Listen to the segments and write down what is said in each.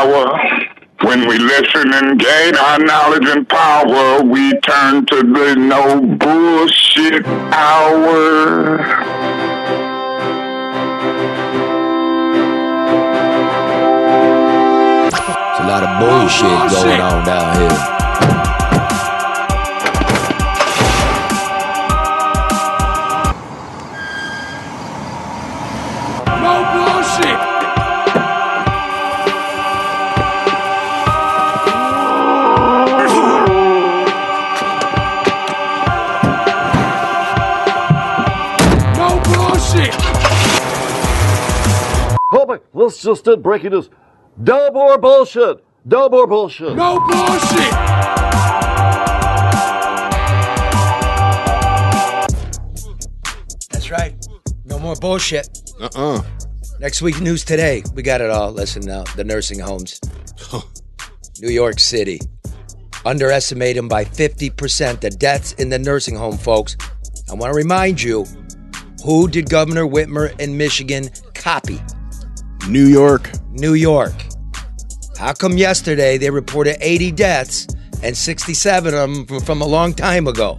hour. When we listen and gain our knowledge and power, we turn to the no bullshit hour. There's a lot of bullshit going on down here. Let's just did breaking news. No more bullshit. No more bullshit. No bullshit. That's right. No more bullshit. Next week, news today. We got it all. Listen now. The nursing homes. New York City. Underestimate them by 50%. The deaths in the nursing home, folks. I want to remind you, who did Governor Whitmer in Michigan copy? New York. New York. How come yesterday they reported 80 deaths and 67 of them from a long time ago?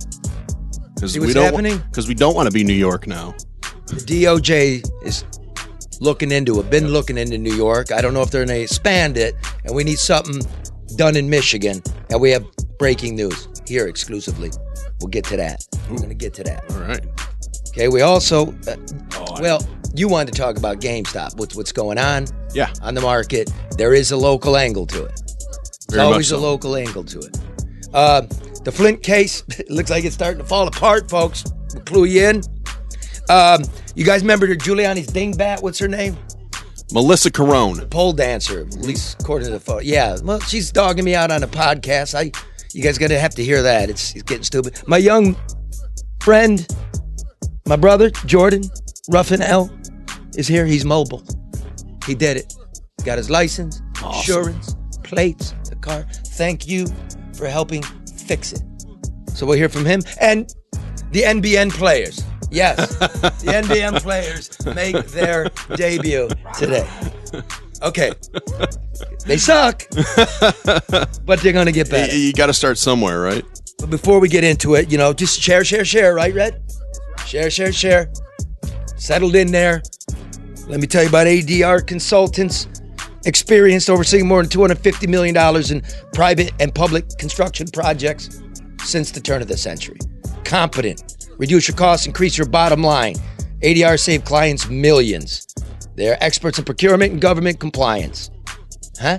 See what's happening? Because we don't want to be New York now. The DOJ is looking into it, been looking into New York. I don't know if they're going to expand it, and we need something done in Michigan. And we have breaking news here exclusively. We'll get to that. We're going to get to that. All right. Okay, we also, you wanted to talk about GameStop, what's going on on the market. There is a local angle to it. There's always a local angle to it. The Flint case, looks like it's starting to fall apart, folks. We'll clue you in. You guys remember Giuliani's dingbat? What's her name? Melissa Carone. Pole dancer, at least according to the photo. Yeah, well, she's dogging me out on a podcast. You guys going to have to hear that. It's getting stupid. My young friend, my brother, Jordan Ruffin L, is here. He's mobile. He did it. Got his license, insurance, plates, the car. Thank you for helping fix it. So we'll hear from him. And the NBN players. Yes, the NBN players make their debut today. Okay. They suck, but they're going to get better. You got to start somewhere, right? But before we get into it, just share, right, Red? Share. Settled in there. Let me tell you about ADR Consultants. Experienced overseeing more than $250 million in private and public construction projects since the turn of the century. Competent. Reduce your costs, increase your bottom line. ADR saved clients millions. They're experts in procurement and government compliance. Huh?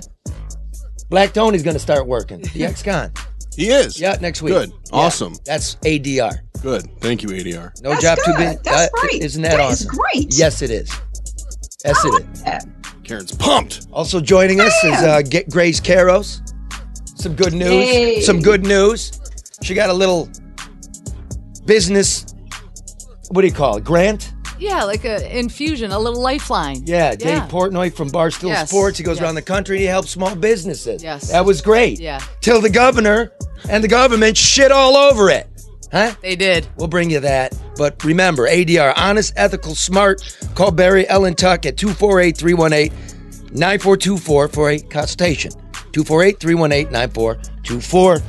Black Tony's going to start working. The ex-con. He is? Yeah, next week. Good. Awesome. That's ADR. Good. Thank you, ADR. No job too big. That's great. Isn't that awesome? Is great. Yes, it is. Yes, it is. That. Karen's pumped. Also joining us is Grace Caros. Some good news. Yay. Some good news. She got a little business, what do you call it, grant? Yeah, like a infusion, a little lifeline. Yeah, Dave Portnoy from Barstool Sports. He goes around the country and he helps small businesses. Yes. That was great. Yeah. Till the governor and the government shit all over it. Huh? They did. We'll bring you that. But remember, ADR, honest, ethical, smart. Call Barry Ellen Tuck at 248-318-9424 for a consultation. 248-318-9424.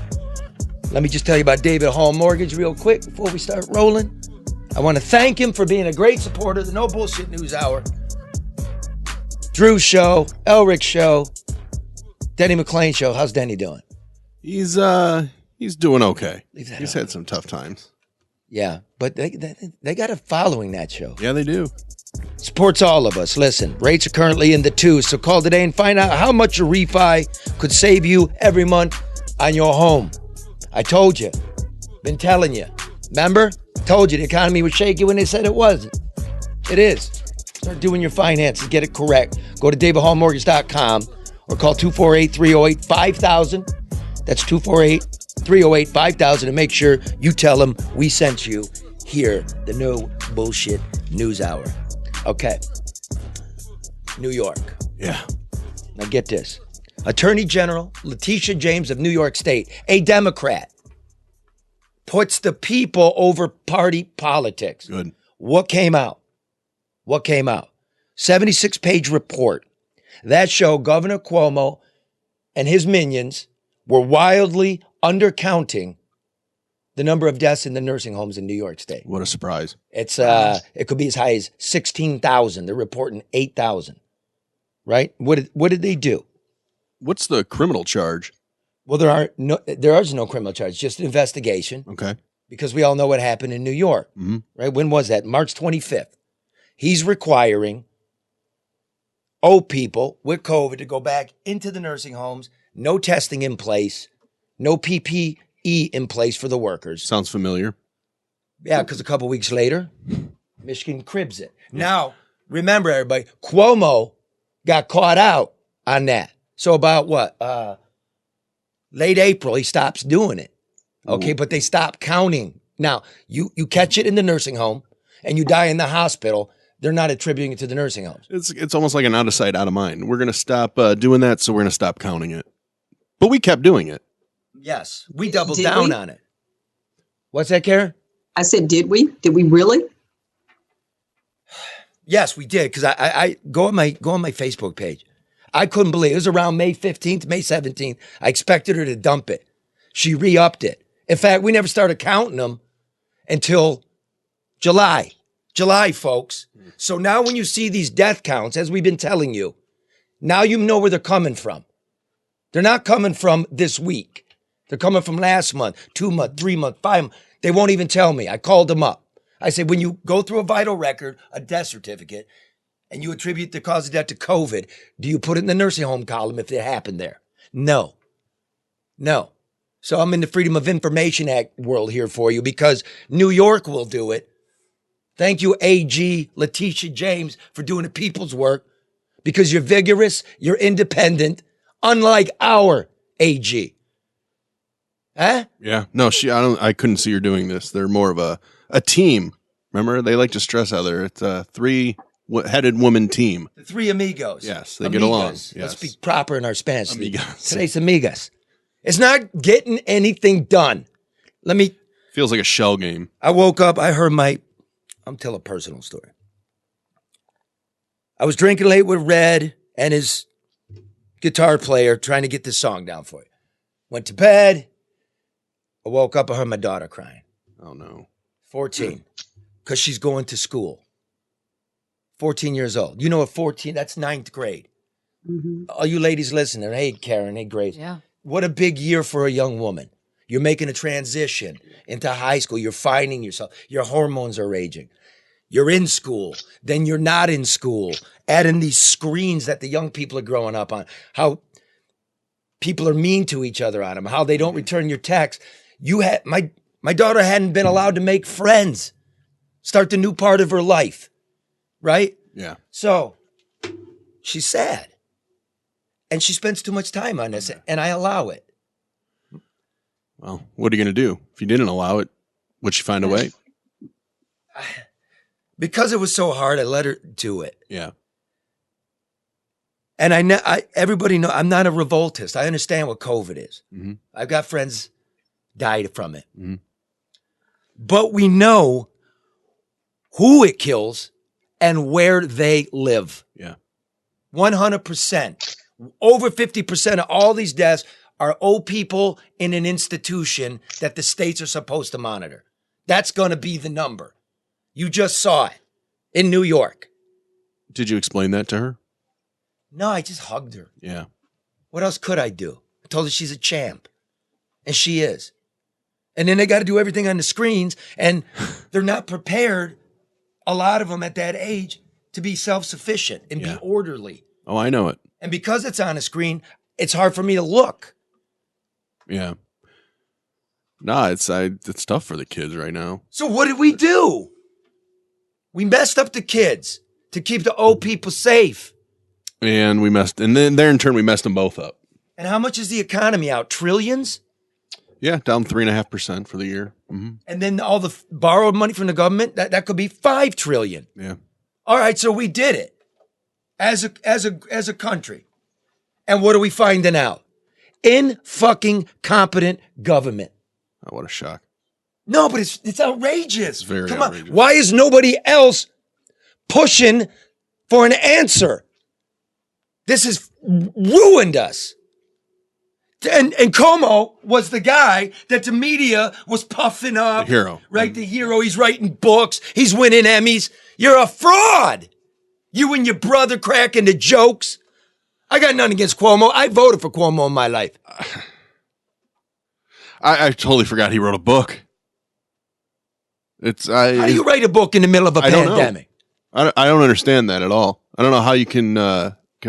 Let me just tell you about David Hall Mortgage real quick before we start rolling. I want to thank him for being a great supporter of the No Bullshit News Hour. Drew's show, Elric's show, Denny McClain show. How's Denny doing? He's doing okay. He's had some tough times. Yeah, but they got a following, that show. Yeah, they do. Supports all of us. Listen, rates are currently in the twos, so call today and find out how much a refi could save you every month on your home. I told you. Been telling you. Remember? Told you the economy was shaky when they said it wasn't. It is. Start doing your finances. Get it correct. Go to davidhallmortgage.com or call 248-308-5000. That's 248-308-5000 and make sure you tell them we sent you here, the No Bullshit News Hour. Okay. New York. Yeah. Now get this. Attorney General Letitia James of New York State, a Democrat, puts the people over party politics. Good. What came out? 76-page report. That showed Governor Cuomo and his minions were wildly undercounting the number of deaths in the nursing homes in New York State. What a surprise. It's it could be as high as 16,000. They're reporting 8,000. Right? What did they do? What's the criminal charge? Well, there is no criminal charge, just an investigation. Okay. Because we all know what happened in New York. Mm-hmm. Right? When was that? March 25th. He's requiring old people with COVID to go back into the nursing homes, no testing in place, no PPE in place for the workers. Sounds familiar. Yeah, because a couple weeks later, Michigan cribs it. Now, remember everybody, Cuomo got caught out on that. So about what? Late April, he stops doing it. Okay, but they stop counting. Now, you catch it in the nursing home and you die in the hospital, they're not attributing it to the nursing homes. It's almost like an out of sight, out of mind. We're going to stop doing that, so we're going to stop counting it. But we kept doing it. Yes, we doubled down on it. What's that, Karen? I said, did we? Did we really? Yes, we did. Because I go on my Facebook page. I couldn't believe it was around May 15th, May 17th. I expected her to dump it. She re-upped it. In fact, we never started counting them until July. July, folks. So now when you see these death counts, as we've been telling you, now you know where they're coming from. They're not coming from this week. They're coming from last month, 2 months, 3 months, 5 months. They won't even tell me. I called them up. I said, when you go through a vital record, a death certificate, and you attribute the cause of death to COVID, do you put it in the nursing home column if it happened there? No. So I'm in the Freedom of Information Act world here for you because New York will do it. Thank you, AG Letitia James, for doing the people's work because you're vigorous, you're independent, unlike our AG. Huh? Yeah. No, I couldn't see her doing this. They're more of a team. Remember? They like to stress how it's a three-headed woman team. The three amigos. Yes, they get along. Yes. Let's be proper in our Spanish. Amigos. Today's amigas. It's not getting anything done. Feels like a shell game. I woke up, I'm telling a personal story. I was drinking late with Red and his guitar player trying to get this song down for you. Went to bed. I woke up, I heard my daughter crying. Oh, no. 14. Because she's going to school. 14 years old. You know what 14, that's 9th grade. Mm-hmm. All you ladies listening, hey, Karen, hey, Grace. Yeah. What a big year for a young woman. You're making a transition into high school. You're finding yourself. Your hormones are raging. You're in school. Then you're not in school. Add in these screens that the young people are growing up on. How people are mean to each other on them. How they don't return your texts. My daughter hadn't been allowed to make friends. Start the new part of her life. Right? Yeah. So she's sad. And she spends too much time on this. And I allow it. Well, what are you going to do? If you didn't allow it, would she find a way? Because it was so hard, I let her do it. Yeah. And everybody know I'm not a revoltist. I understand what COVID is. Mm-hmm. I've got friends died from it. Mm-hmm. But we know who it kills and where they live. Yeah. 100%. Over 50% of all these deaths are old people in an institution that the states are supposed to monitor. That's going to be the number. You just saw it in New York. Did you explain that to her? No, I just hugged her. Yeah. What else could I do? I told her she's a champ. And she is. And then they got to do everything on the screens. And they're not prepared, a lot of them at that age, to be self-sufficient and be orderly. Oh, I know it. And because it's on a screen, it's hard for me to look. Yeah. Nah, it's tough for the kids right now. So what did we do? We messed up the kids to keep the old people safe. And then there in turn, we messed them both up. And how much is the economy out? Trillions? Yeah, down 3.5% for the year. Mm-hmm. And then all the borrowed money from the government, that could be 5 trillion. Yeah. All right, so we did it as a country. And what are we finding out? In-fucking competent government. Oh, what a shock. No, but it's outrageous. It's very Come outrageous. on. Why is nobody else pushing for an answer? This has ruined us. And Como was the guy that the media was puffing up. The hero. Right? The hero. He's writing books. He's winning Emmys. You're a fraud. You and your brother cracking the jokes. I got nothing against Cuomo. I voted for Cuomo in my life. I totally forgot he wrote a book. How do you write a book in the middle of a pandemic? I don't understand that at all. I don't know how you can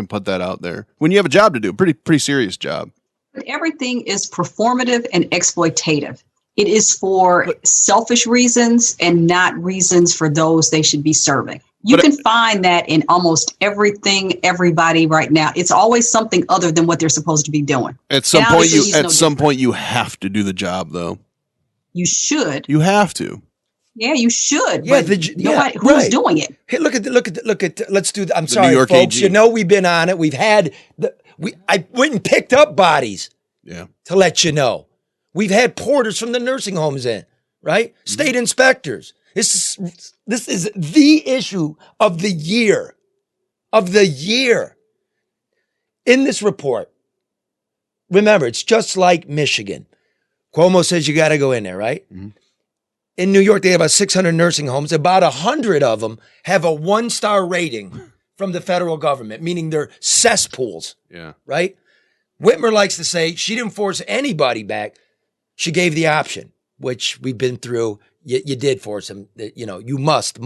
put that out there when you have a job to do, pretty serious job. But everything is performative and exploitative. It is for selfish reasons and not reasons for those they should be serving. You can find that in almost everything, everybody right now. It's always something other than what they're supposed to be doing. At some point, you have to do the job, though. You should. You have to. Yeah, you should. Yeah, but who's doing it? Hey, look at. Let's do. I'm sorry, New York folks. AG. You know we've been on it. We've had I went and picked up bodies. Yeah. To let you know, we've had porters from the nursing homes in. Right, state inspectors. This is the issue of the year. In this report, remember, it's just like Michigan. Cuomo says you got to go in there, right? Mm-hmm. In New York, they have about 600 nursing homes. About 100 of them have a 1-star rating from the federal government, meaning they're cesspools. Yeah. Right? Whitmer likes to say she didn't force anybody back. She gave the option, which we've been through. You did force them. You must.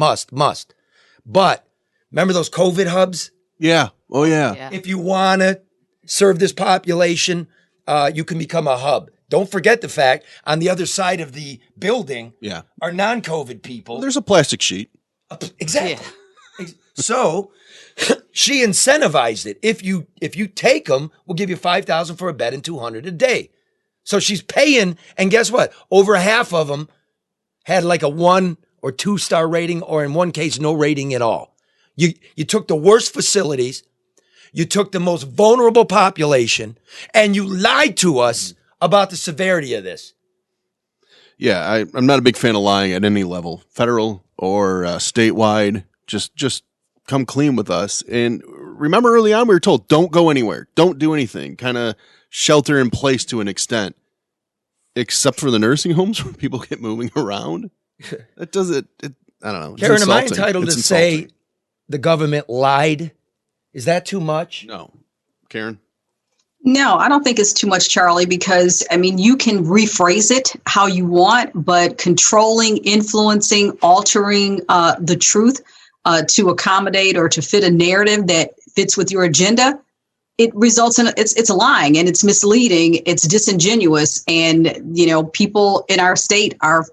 But remember those COVID hubs? Yeah. Oh, yeah. If you want to serve this population, you can become a hub. Don't forget the fact on the other side of the building are non-COVID people. Well, there's a plastic sheet. Exactly. Yeah. So she incentivized it. If you take them, we'll give you $5,000 for a bed and $200 a day. So she's paying, and guess what? Over half of them had like a 1 or 2-star rating, or in one case, no rating at all. You took the worst facilities, you took the most vulnerable population, and you lied to us about the severity of this. Yeah, I'm not a big fan of lying at any level, federal or statewide. Just come clean with us. And remember early on we were told, don't go anywhere, don't do anything, kind of shelter in place to an extent. Except for the nursing homes where people get moving around. That does it. I don't know. Karen, am I entitled to say the government lied? Is that too much? No. Karen? No, I don't think it's too much, Charlie, because, you can rephrase it how you want, but controlling, influencing, altering the truth to accommodate or to fit a narrative that fits with your agenda, it results in it's lying and it's misleading, it's disingenuous, and people in our state are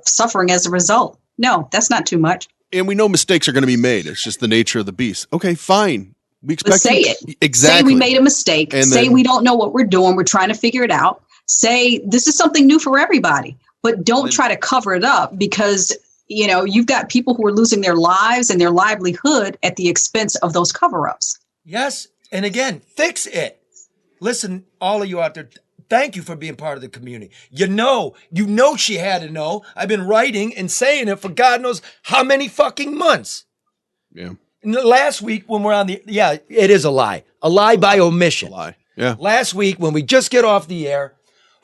suffering as a result. No, that's not too much. And we know mistakes are going to be made. It's just the nature of the beast. Okay, fine. We expect. But say it. Exactly. Say we made a mistake. And say we don't know what we're doing. We're trying to figure it out. Say this is something new for everybody. But don't try to cover it up because you've got people who are losing their lives and their livelihood at the expense of those cover-ups. Yes. And again, fix it. Listen, all of you out there, thank you for being part of the community. You know she had to know. I've been writing and saying it for God knows how many fucking months. Yeah. And last week when we're on it is a lie. A lie by omission. A lie. Yeah. Last week when we just get off the air,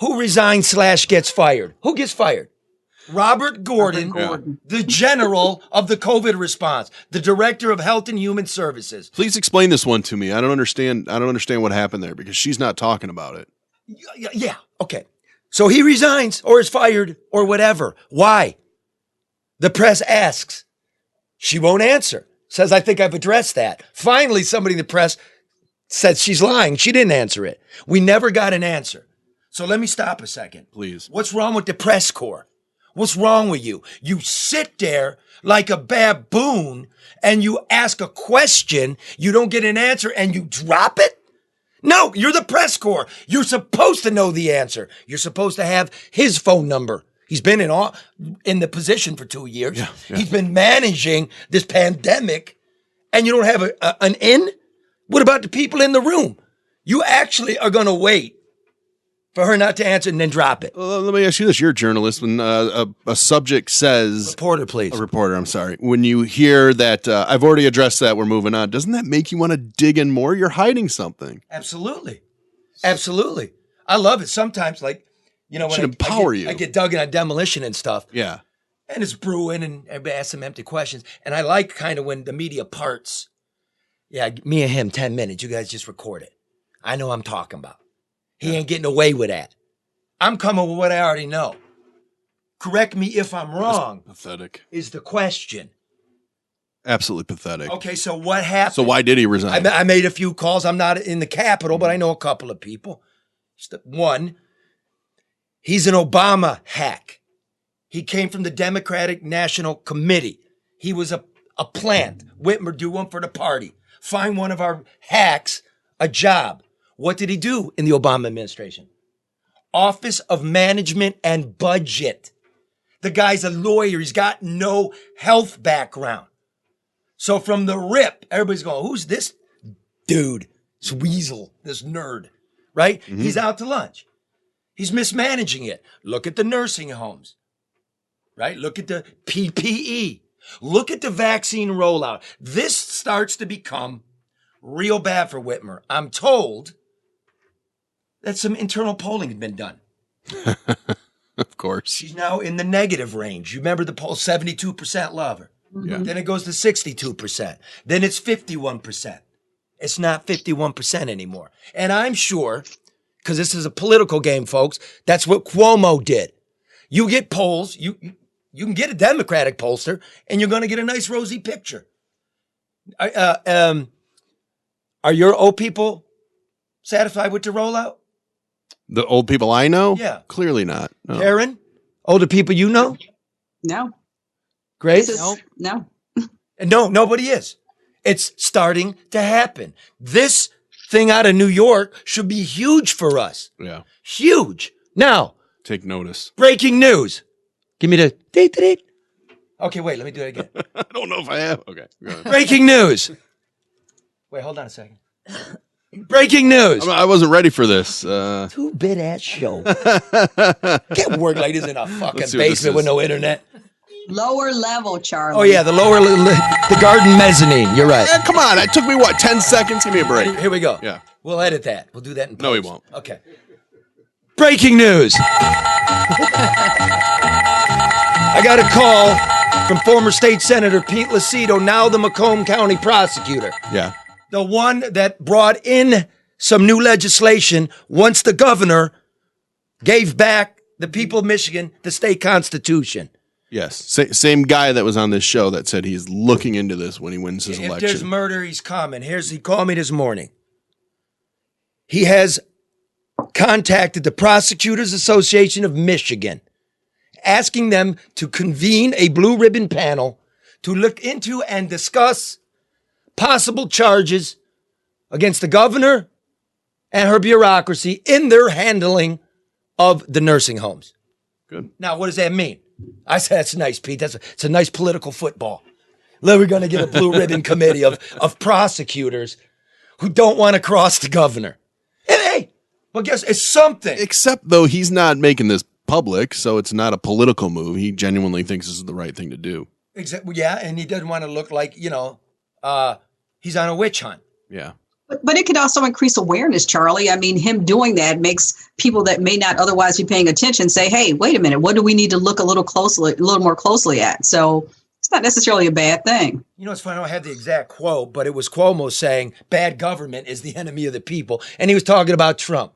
who resigns / gets fired? Who gets fired? Robert Gordon, the general of the COVID response, the director of Health and Human Services. Please explain this one to me. I don't understand what happened there because she's not talking about it. Yeah. Okay. So he resigns or is fired or whatever. Why? The press asks. She won't answer. Says, I think I've addressed that. Finally, somebody in the press said she's lying. She didn't answer it. We never got an answer. So let me stop a second. Please. What's wrong with the press corps? What's wrong with you? You sit there like a baboon and you ask a question, you don't get an answer and you drop it? No, you're the press corps. You're supposed to know the answer. You're supposed to have his phone number. He's been in the position for 2 years. Yeah. He's been managing this pandemic and you don't have an in? What about the people in the room? You actually are going to wait for her not to answer and then drop it. Let me ask you this. You're a journalist. When a subject says... Reporter, please. A reporter, I'm sorry. When you hear that, I've already addressed that, we're moving on, doesn't that make you want to dig in more? You're hiding something. Absolutely. Absolutely. I love it. Sometimes, like, you know, Should when empower you. I get dug in on demolition and stuff. Yeah. And it's brewing and everybody asks some empty questions. And I like kind of when the media parts. Yeah, me and him, 10 minutes. You guys just record it. I know I'm talking about. He ain't getting away with that. I'm coming with what I already know. Correct me if I'm wrong. That's pathetic. Is the question. Absolutely pathetic. Okay, so what happened? So why did he resign? I made a few calls. I'm not in the Capitol, but I know a couple of people. One, he's an Obama hack. He came from the Democratic National Committee. He was a plant. Whitmer, do one for the party. Find one of our hacks a job. What did he do in the Obama administration? Office of Management and Budget. The guy's a lawyer. He's got no health background. So from the rip, everybody's going, who's this dude? This weasel, this nerd, right? Mm-hmm. He's out to lunch. He's mismanaging it. Look at the nursing homes, right? Look at the PPE. Look at the vaccine rollout. This starts to become real bad for Whitmer. I'm told that some internal polling had been done. Of course. She's now in the negative range. You remember the poll, 72% love her. Yeah. Then it goes to 62%. Then it's 51%. It's not 51% anymore. And I'm sure, because this is a political game, folks, that's what Cuomo did. You get polls, you can get a Democratic pollster, and you're going to get a nice rosy picture. Are your old people satisfied with the rollout? The old people I know? Yeah. Clearly not. No. Karen? Older people you know? No. Grace? No. And no, nobody is. It's starting to happen. This thing out of New York should be huge for us. Yeah. Huge. Now. Take notice. Breaking news. Give me the date. Okay, wait, let me do it again. I don't know if I have. Okay. Go ahead. Breaking news. Wait, hold on a second. Breaking news. I wasn't ready for this. 2-bit ass show. Can't work like this in a fucking basement with no internet. Lower level, Charlie. Oh, yeah, the the garden mezzanine. You're right. Come on. It took me, 10 seconds? Give me a break. Here we go. Yeah. We'll edit that. We'll do that in post. No, we won't. Okay. Breaking news. I got a call from former state senator Pete Lucido, now the Macomb County prosecutor. Yeah. The one that brought in some new legislation once the governor gave back the people of Michigan the state constitution. Yes. Same guy that was on this show that said he's looking into this when he wins his election. If there's murder, he's coming. He called me this morning. He has contacted the Prosecutors Association of Michigan, asking them to convene a blue ribbon panel to look into and discuss possible charges against the governor and her bureaucracy in their handling of the nursing homes. Good. Now, what does that mean? I said, that's nice, Pete. It's a nice political football. We're going to get a blue ribbon committee of prosecutors who don't want to cross the governor. And hey, well, guess it's something. Except, though, he's not making this public, so it's not a political move. He genuinely thinks this is the right thing to do. Exactly. Yeah, and he doesn't want to look like, he's on a witch hunt. Yeah. But it could also increase awareness, Charlie. I mean, him doing that makes people that may not otherwise be paying attention say, hey, wait a minute, what do we need to look a little more closely at? So it's not necessarily a bad thing. You know, it's funny, I don't have the exact quote, but it was Cuomo saying bad government is the enemy of the people. And he was talking about Trump.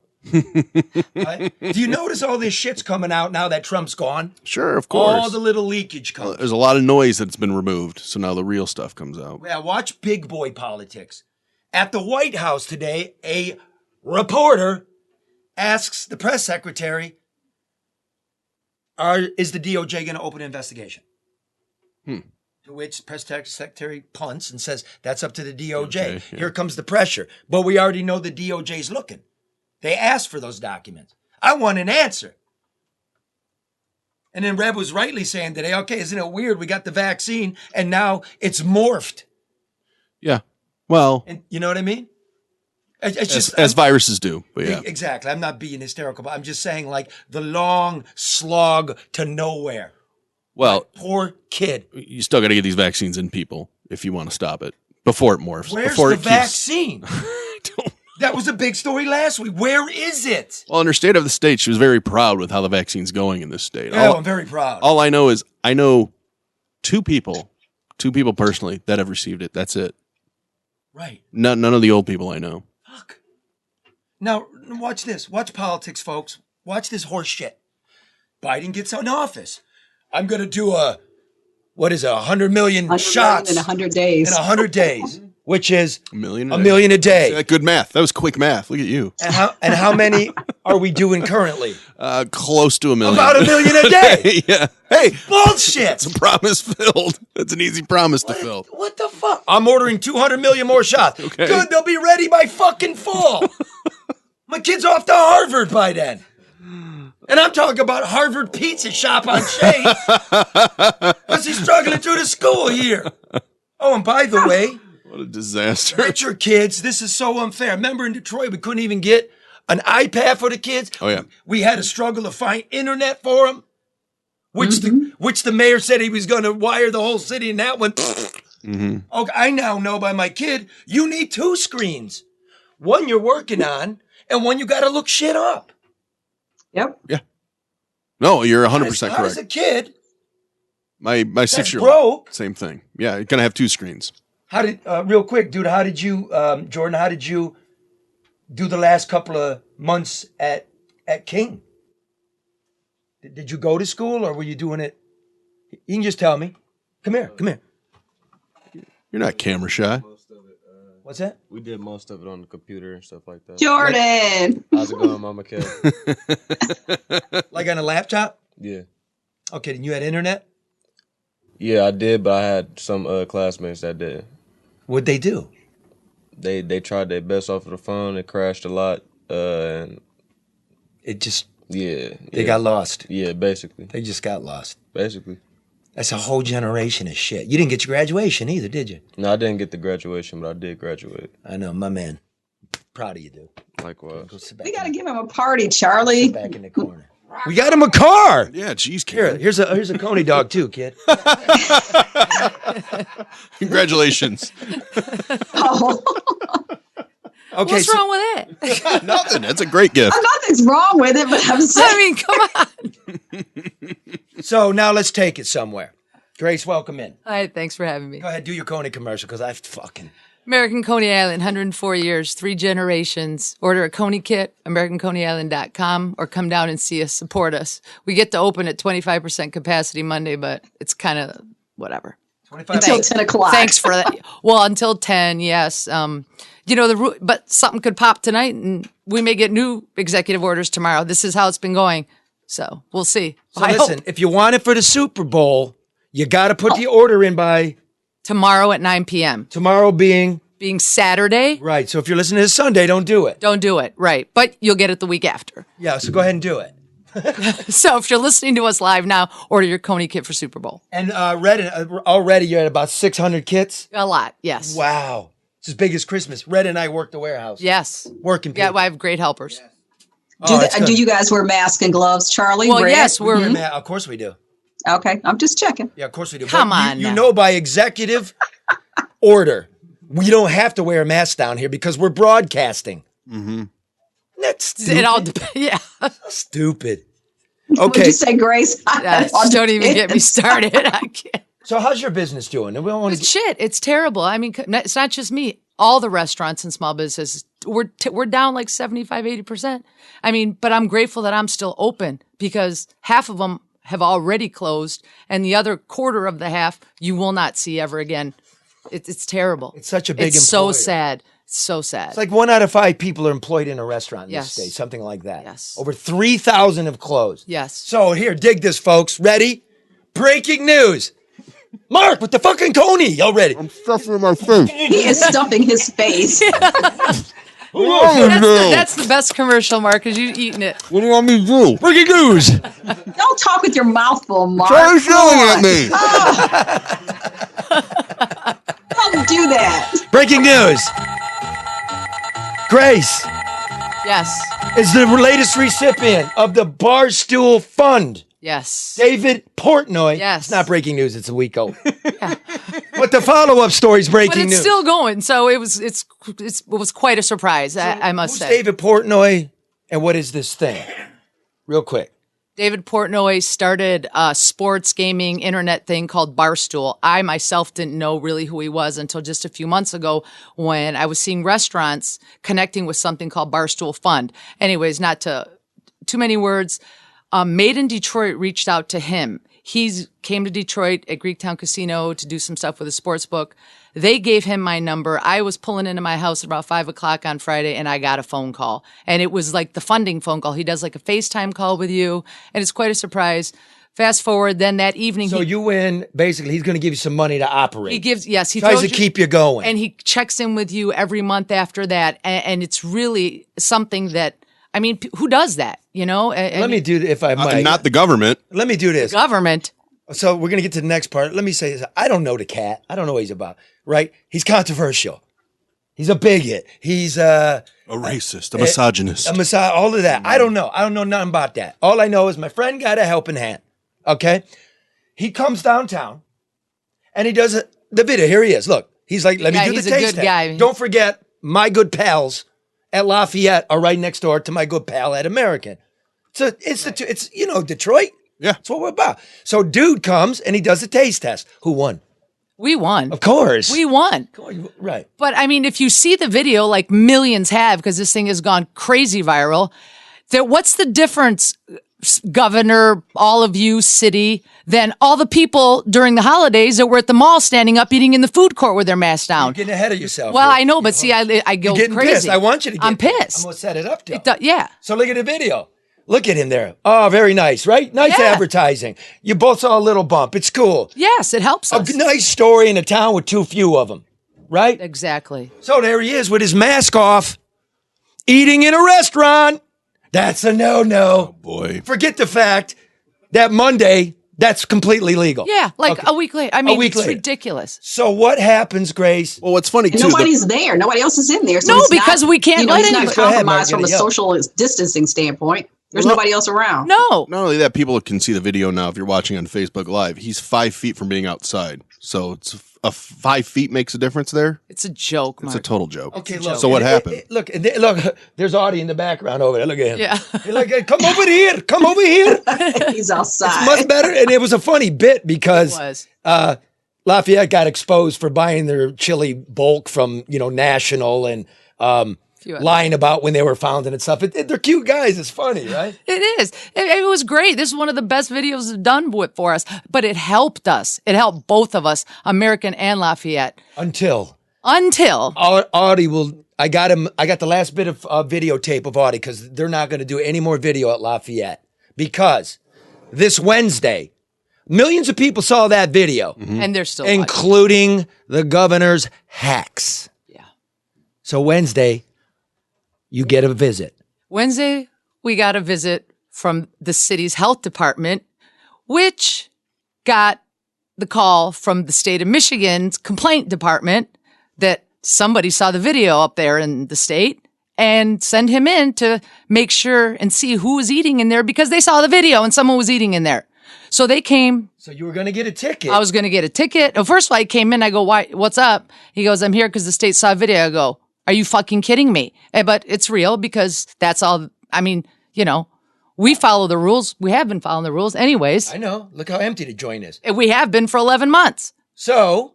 Right? Do you notice all this shit's coming out now that Trump's gone? Sure, of course. All the little leakage comes. There's a lot of noise that's been removed, so now the real stuff comes out. Yeah, watch big boy politics. At the White House today, a reporter asks the press secretary, is the DOJ going to open an investigation? To which press secretary punts and says, that's up to the DOJ. Yeah. Here comes the pressure. But we already know the DOJ's looking. They asked for those documents. I want an answer. And then Reb was rightly saying today, okay, isn't it weird? We got the vaccine and now it's morphed. Yeah. Well, And you know what I mean? It's just as viruses do, but yeah. Exactly. I'm not being hysterical, but I'm just saying like the long slog to nowhere. Well, Poor kid. you still got to get these vaccines in people if you want to stop it before it morphs. Where's before the it keeps- vaccine? That was a big story last week. Where is it? Well, in her state of the state, she was very proud with how the vaccine's going in this state. Yeah, I'm very proud. All I know is I know two people personally that have received it. That's it. Right. None of the old people I know. Fuck. Now, watch this. Watch politics, folks. Watch this horse shit. Biden gets in office. I'm going to do 100 million shots in 100 days. In 100 days, which is a million a day. Good math. That was quick math. Look at you. And how many are we doing currently? Close to a million. About a million a day. Yeah. Hey, bullshit. It's a promise filled. That's an easy promise to fill. What the fuck? I'm ordering 200 million more shots. Okay. Good, they'll be ready by fucking fall. My kid's off to Harvard by then. And I'm talking about Harvard Pizza Shop on Shane. Because he's struggling through the school year. Oh, and by the way, what a disaster. Richer kids, this is so unfair. Remember in Detroit, we couldn't even get an iPad for the kids? Oh, yeah. We had a struggle to find internet for them, which the mayor said he was going to wire the whole city, and that one. Okay, I now know by my kid, you need 2 screens. One you're working on, and one you got to look shit up. Yep. Yeah. No, you're 100% correct. As a kid, my 6-year-old, broke. same thing. Yeah, you're gonna have 2 screens. How did real quick, dude? How did you, Jordan? How did you do the last couple of months at King? Did you go to school or were you doing it? You can just tell me. Come here. You're not camera shy. What's that? We did most of it on the computer and stuff like that. Jordan. How's it going, Mama Cat? Like on a laptop? Yeah. Okay, then you had internet? Yeah, I did, but I had some classmates that did. What'd they do? They tried their best off of the phone. It crashed a lot. And It just, yeah. they got lost. Yeah, basically. They just got lost. Basically. That's a whole generation of shit. You didn't get your graduation either, did you? No, I didn't get the graduation, but I did graduate. I know, my man. Proud of you, dude. Likewise. Go sit back We got to give him a party, Charlie. sit back in the corner. We got him a car. Yeah, geez, Karen. Here's a coney dog too, kid. Congratulations. Oh, Okay, What's wrong with it? Nothing. That's a great gift. nothing's wrong with it, but I'm saying. I mean, come on. So now let's take it somewhere. Grace, welcome in. All right, thanks for having me. Go ahead, do your Coney commercial because I fucking. American Coney Island, 104 years, 3 generations. Order a Coney kit, AmericanConeyIsland.com, or come down and see us, support us. We get to open at 25% capacity Monday, but it's kind of whatever. 25 Until 10 o'clock. Thanks for that. Well, until 10, yes. You know, but something could pop tonight, and we may get new executive orders tomorrow. This is how it's been going. So we'll see. So listen, if you want it for the Super Bowl, you got to put the order in by tomorrow at 9 p.m. tomorrow being Saturday. right. So if you're listening to this Sunday, don't do it. Don't do it. Right. But you'll get it the week after. Yeah, so go ahead and do it. So if you're listening to us live now, order your Coney kit for Super Bowl. And Reddit, already you're at about 600 kits. A lot. Yes. Wow. It's as big as Christmas. Red and I work the warehouse. Yes. Working people. Yeah, I have great helpers. Do you guys wear masks and gloves, Charlie? Well, Brad? yes, we're. Of course we do. Okay, I'm just checking. Yeah, of course we do. Come But on You now. know by executive order, we don't have to wear a mask down here because we're broadcasting. Mm-hmm. That's stupid. It all depends. Yeah. Stupid. What'd Okay. you say, Grace? Don't even get me started. I can't. So how's your business doing? We don't want to. It's shit. It's terrible. I mean, it's not just me. All the restaurants and small businesses, we're down like 75, 80%. I mean, but I'm grateful that I'm still open because half of them have already closed and the other quarter of the half you will not see ever again. It's terrible. It's such a big It's so employer. sad. It's so sad. It's like 1 out of 5 people are employed in a restaurant in Yes. this state, something like that. Yes. Over 3,000 have closed. Yes. So here, dig this, folks. Ready? Breaking news. Mark with the fucking Coney. Y'all ready? I'm stuffing my face. He is stuffing his face. That's the best commercial, Mark, because you've eaten it. What do you want me to do? Breaking news. Don't talk with your mouth full, Mark. Try yelling at me. Don't do that. Breaking news. Grace Yes. is the latest recipient of the Barstool Fund. Yes. David Portnoy. Yes. It's not breaking news. It's a week old. But the follow-up story's breaking But it's news. still going. So it was quite a surprise, I must Who's say. David Portnoy, and what is this thing? Real quick. David Portnoy started a sports gaming internet thing called Barstool. I myself didn't know really who he was until just a few months ago when I was seeing restaurants connecting with something called Barstool Fund. Anyways, not to too many words. Made in Detroit reached out to him. He came to Detroit at Greektown Casino to do some stuff with a sports book. They gave him my number. I was pulling into my house at about 5 o'clock on Friday, and I got a phone call. And it was like the funding phone call. He does like a FaceTime call with you, and it's quite a surprise. Fast forward, then that evening. So you win. Basically, he's going to give you some money to operate. He gives, yes. He tries throws to keep you going. And he checks in with you every month after that. And it's really something that, I mean, who does that? You know? Let me do, if I might. Not the government. Let me do this. Government. So we're going to get to the next part. Let me say this. I don't know the cat. I don't know what he's about, right? He's controversial. He's a bigot. He's A racist, a misogynist. All of that. I don't know. I don't know nothing about that. All I know is my friend got a helping hand, okay? He comes downtown, and he does the video. Here he is. Look, he's like, let me do the he's a taste good test. guy. Don't forget, my good pals at Lafayette are right next door to my good pal at American. It's an institute. It's, Detroit. Yeah. That's what we're about. So dude comes, and he does a taste test. Who won? We won. Of course. We won. Right. But I mean, if you see the video, like millions have, because this thing has gone crazy viral, what's the difference, governor, all of you, city, than all the people during the holidays that were at the mall standing up eating in the food court with their masks down? You're getting ahead of yourself. Well, here. I know, but see, I go You're getting crazy. pissed. I want you to get I'm pissed. I'm going to set it up, though. Yeah. So look at the video. Look at him there. Oh, very nice, right? Nice Yeah. advertising. You both saw a little bump. It's cool. Yes, it helps us. A nice story in a town with too few of them, right? Exactly. So there he is with his mask off, eating in a restaurant. That's a no-no. Oh, boy. Forget the fact that Monday, that's completely legal. Yeah, like Okay. a week later. I mean, week it's later. ridiculous. So what happens, Grace? Well, what's funny, too, Nobody's there. Nobody else is in there. So No, it's because we can't let it's not anybody- Go ahead, compromised from a Margarita, yell. social distancing standpoint. There's nobody else around. No. not only that, people can see the video now if you're watching on Facebook Live. He's 5 feet from being outside. So it's 5 feet makes a difference there. It's a joke, It's Mark. a total joke. Okay, look. So what happened? Look, there's Audie in the background over there. Look at him. Yeah. Hey, look, come over here. Come over here. He's outside. Much better. And it was a funny bit because It was. Lafayette got exposed for buying their chili bulk from, National and Few others. lying about when they were founded and stuff. They're cute guys. It's funny, right? It is. It was great. This is one of the best videos done for us, but it helped us. It helped both of us, American and Lafayette, Until until Audie I got the last bit of videotape of Audie because they're not going to do any more video at Lafayette because this Wednesday, millions of people saw that video, and they're still watching. including the governor's hacks. Yeah. So Wednesday, you get a visit. Wednesday, we got a visit from the city's health department, which got the call from the state of Michigan's complaint department that somebody saw the video up there in the state and send him in to make sure and see who was eating in there because they saw the video and someone was eating in there. So they came. So you were going to get a ticket. I was going to get a ticket. Well, first of all, I came in. I go, "Why? What's up?" He goes, "I'm here because the state saw a video." I go, "Are you fucking kidding me?" But it's real because that's all. I mean, we follow the rules. We have been following the rules anyways. I know. Look how empty the joint is. We have been for 11 months. So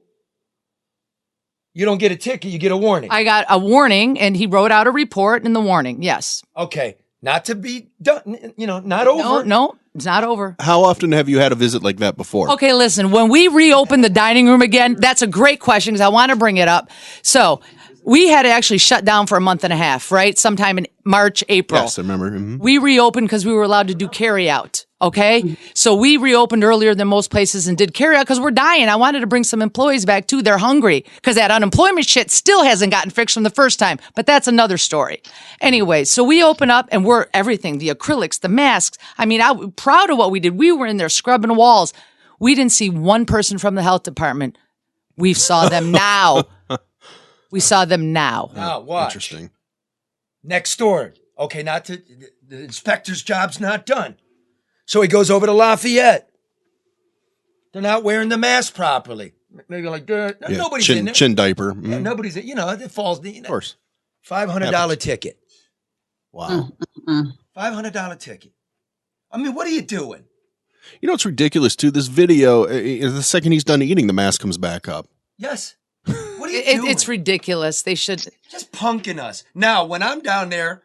you don't get a ticket. You get a warning. I got a warning, and he wrote out a report in the warning. Yes. Okay. Not to be done, not over. No, it's not over. How often have you had a visit like that before? Okay, listen, when we reopen the dining room again, that's a great question because I want to bring it up. So we had to actually shut down for a month and a half, right? Sometime in March, April. Yes, I remember. Mhm. We reopened because we were allowed to do carry out. Okay. So we reopened earlier than most places and did carry out because we're dying. I wanted to bring some employees back too. They're hungry because that unemployment shit still hasn't gotten fixed from the first time, but that's another story. Anyway, so we open up and we're everything, the acrylics, the masks. I mean, I'm proud of what we did. We were in there scrubbing walls. We didn't see one person from the health department. We saw them now. We saw them now. Now, watch. Interesting. Next door. Okay, the inspector's job's not done. So he goes over to Lafayette. They're not wearing the mask properly. maybe like dirt. Yeah, Nobody's in there. chin diaper. Yeah, nobody's, it falls. Of course. $500 ticket. Wow. $500 ticket. I mean, what are you doing? You know, it's ridiculous, too. This video, the second he's done eating, the mask comes back up. Yes. What are you doing? It's ridiculous. They should. Just punking us. Now, when I'm down there,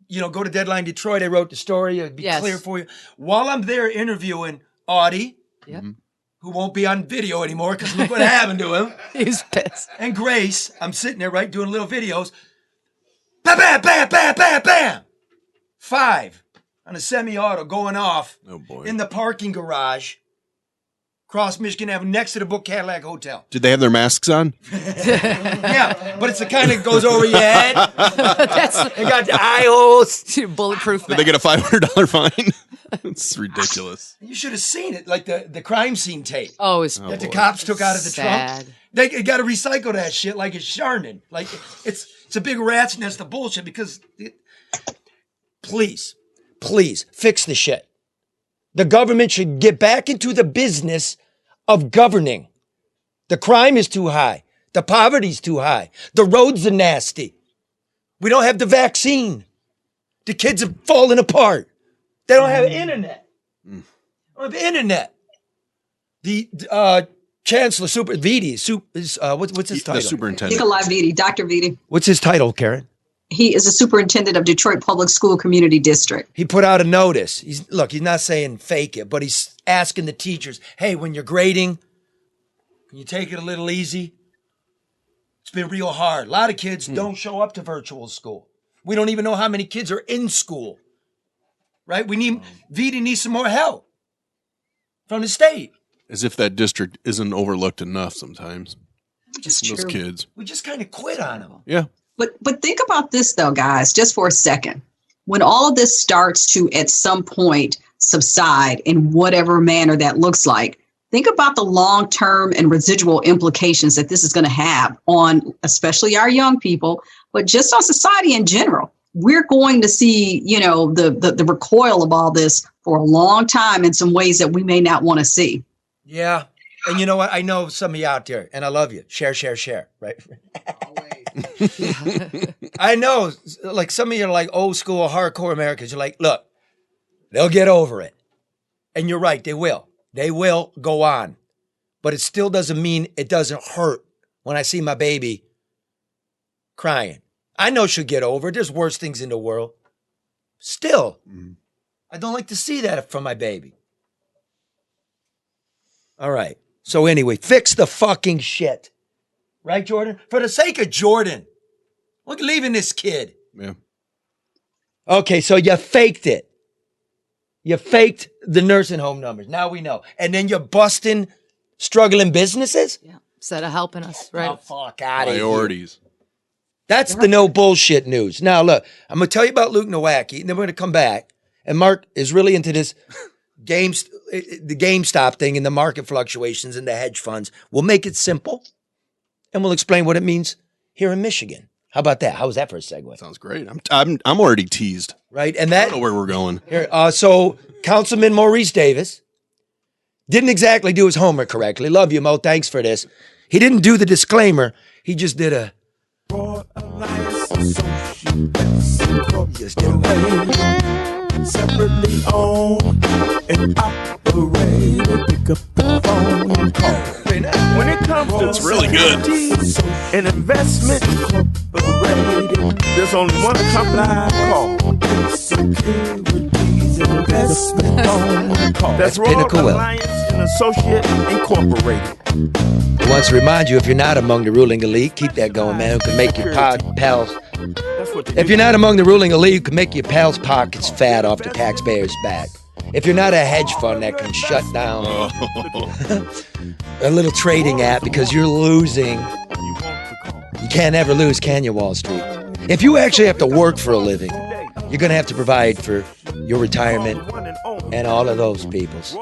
go to Deadline Detroit. I wrote the story. It'd be clear for you. While I'm there interviewing Audie, who won't be on video anymore because look what happened to him. He's pissed. And Grace, I'm sitting there, right, doing little videos. Bam, bam, bam, bam, bam, bam. 5 on a semi-auto going off in the parking garage across Michigan Avenue next to the Book Cadillac Hotel. Did they have their masks on? Yeah, but it's the kind that goes over your head. They got the eye holes. Bulletproof. Did they get a $500 fine? It's ridiculous. You should have seen it, like the crime scene tape. Oh, it's that the cops took out of the sad. trunk. They got to recycle that shit like it's Chardonnay. Like it's a big rat's nest of bullshit because please fix the shit. The government should get back into the business of governing. The crime is too high. The poverty's too high. The roads are nasty. We don't have the vaccine. The kids are falling apart. They don't have internet. They don't have internet. The Chancellor, what's his title? The superintendent. Nikolai Vitti, Dr. Vitti. What's his title, Karen? He is a superintendent of Detroit Public School Community District. He put out a notice. He's not saying fake it, but he's asking the teachers, hey, when you're grading, can you take it a little easy? It's been real hard. A lot of kids don't show up to virtual school. We don't even know how many kids are in school. Right? Vitti needs some more help from the state. As if that district isn't overlooked enough sometimes. Those kids. We just kind of quit on them. Yeah. But think about this, though, guys, just for a second. When all of this starts to, at some point, subside in whatever manner that looks like, think about the long-term and residual implications that this is going to have on especially our young people, but just on society in general. We're going to see, the recoil of all this for a long time in some ways that we may not want to see. Yeah. And you know what? I know some of you out there, and I love you. Share, right? I know, like some of you are like old school hardcore Americans. You're like, look, they'll get over it. And you're right, they will. They will go on. But it still doesn't mean it doesn't hurt when I see my baby crying. I know she'll get over it. There's worse things in the world. Still, I don't like to see that from my baby. All right. So anyway, fix the fucking shit. Right, Jordan? For the sake of Jordan. Look, leaving this kid. Yeah. Okay, so you faked it. You faked the nursing home numbers. Now we know. And then you're busting struggling businesses? Yeah. Instead of helping us, right? Oh, fuck out of here. Priorities. That's the no bullshit news. Now, look, I'm going to tell you about Luke Nowacki, and then we're going to come back. And Mark is really into this the GameStop thing and the market fluctuations and the hedge funds. We'll make it simple, and we'll explain what it means here in Michigan. How about that? How was that for a segue? Sounds great. I'm already teased. Right, and that I don't know where we're going. Here, so Councilman Maurice Davis didn't exactly do his homework correctly. Love you, Mo. Thanks for this. He didn't do the disclaimer. He just did a. Separately owned and operated. Pick up the phone and call. When it comes to it's really good. An investment incorporated, there's only one company I call. Securities Investment Phone Call. That's Royal Pinnacle Alliance and Associate Incorporated. He wants to remind you, if you're not among the ruling elite, keep that going, man. Who can make your pals. If you're not among the ruling elite, who can make your pals' pockets fat off the taxpayers' back. If you're not a hedge fund that can shut down a little trading app because you're losing. You can't ever lose, can you, Wall Street? If you actually have to work for a living, you're going to have to provide for your retirement and all of those peoples.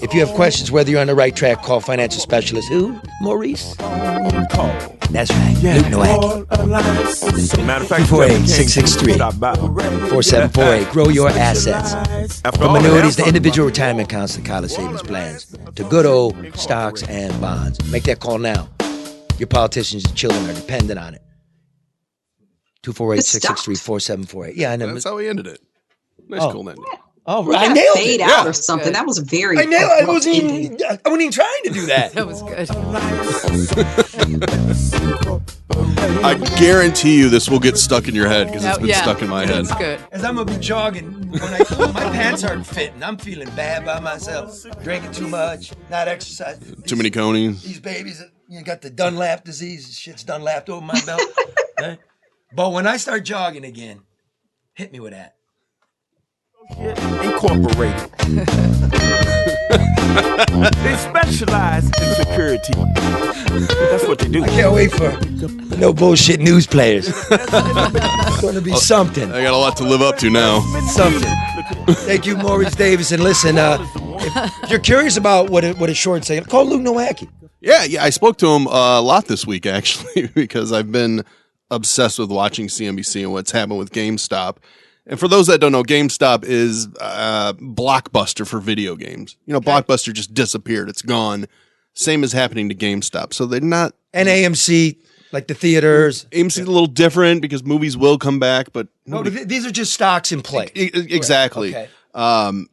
If you have questions whether you're on the right track, call financial specialist. Who? Maurice? That's right. Luke Nowacki. Matter of fact, 248-663-4748. Grow your assets. From annuities to individual retirement accounts to college savings plans to good old stocks and bonds. Make that call now. Your politicians and children are dependent on it. 248-663-4748. Yeah, I know. That's how we ended it. Nice, cool ending. Oh, I I nailed fade it. out or something. That was very. I nailed it. I wasn't even trying to do that. That was good. I guarantee you this will get stuck in your head because it's been stuck in my head. That's good. As I'm going to be jogging, when my pants aren't fitting, I'm feeling bad by myself. Drinking too much, not exercising. Too many conies. These babies, you got the Dunlap disease. Shit's Dunlap over my belt. Right? But when I start jogging again, hit me with that. Incorporated. They specialize in security. That's what they do. I can't wait for no bullshit news players. It's going to be something. I got a lot to live up to now. Something. Thank you, Maurice Davis. And listen, if you're curious about what a short say, call Luke Nowacki. Yeah, I spoke to him a lot this week, actually, because I've been obsessed with watching CNBC and what's happened with GameStop. And for those that don't know, GameStop is Blockbuster for video games. You know, Blockbuster just disappeared. It's gone. Same is happening to GameStop. So they're not... And AMC, like the theaters. AMC's a little different because movies will come back, but... No, but these are just stocks in play. Exactly. Okay.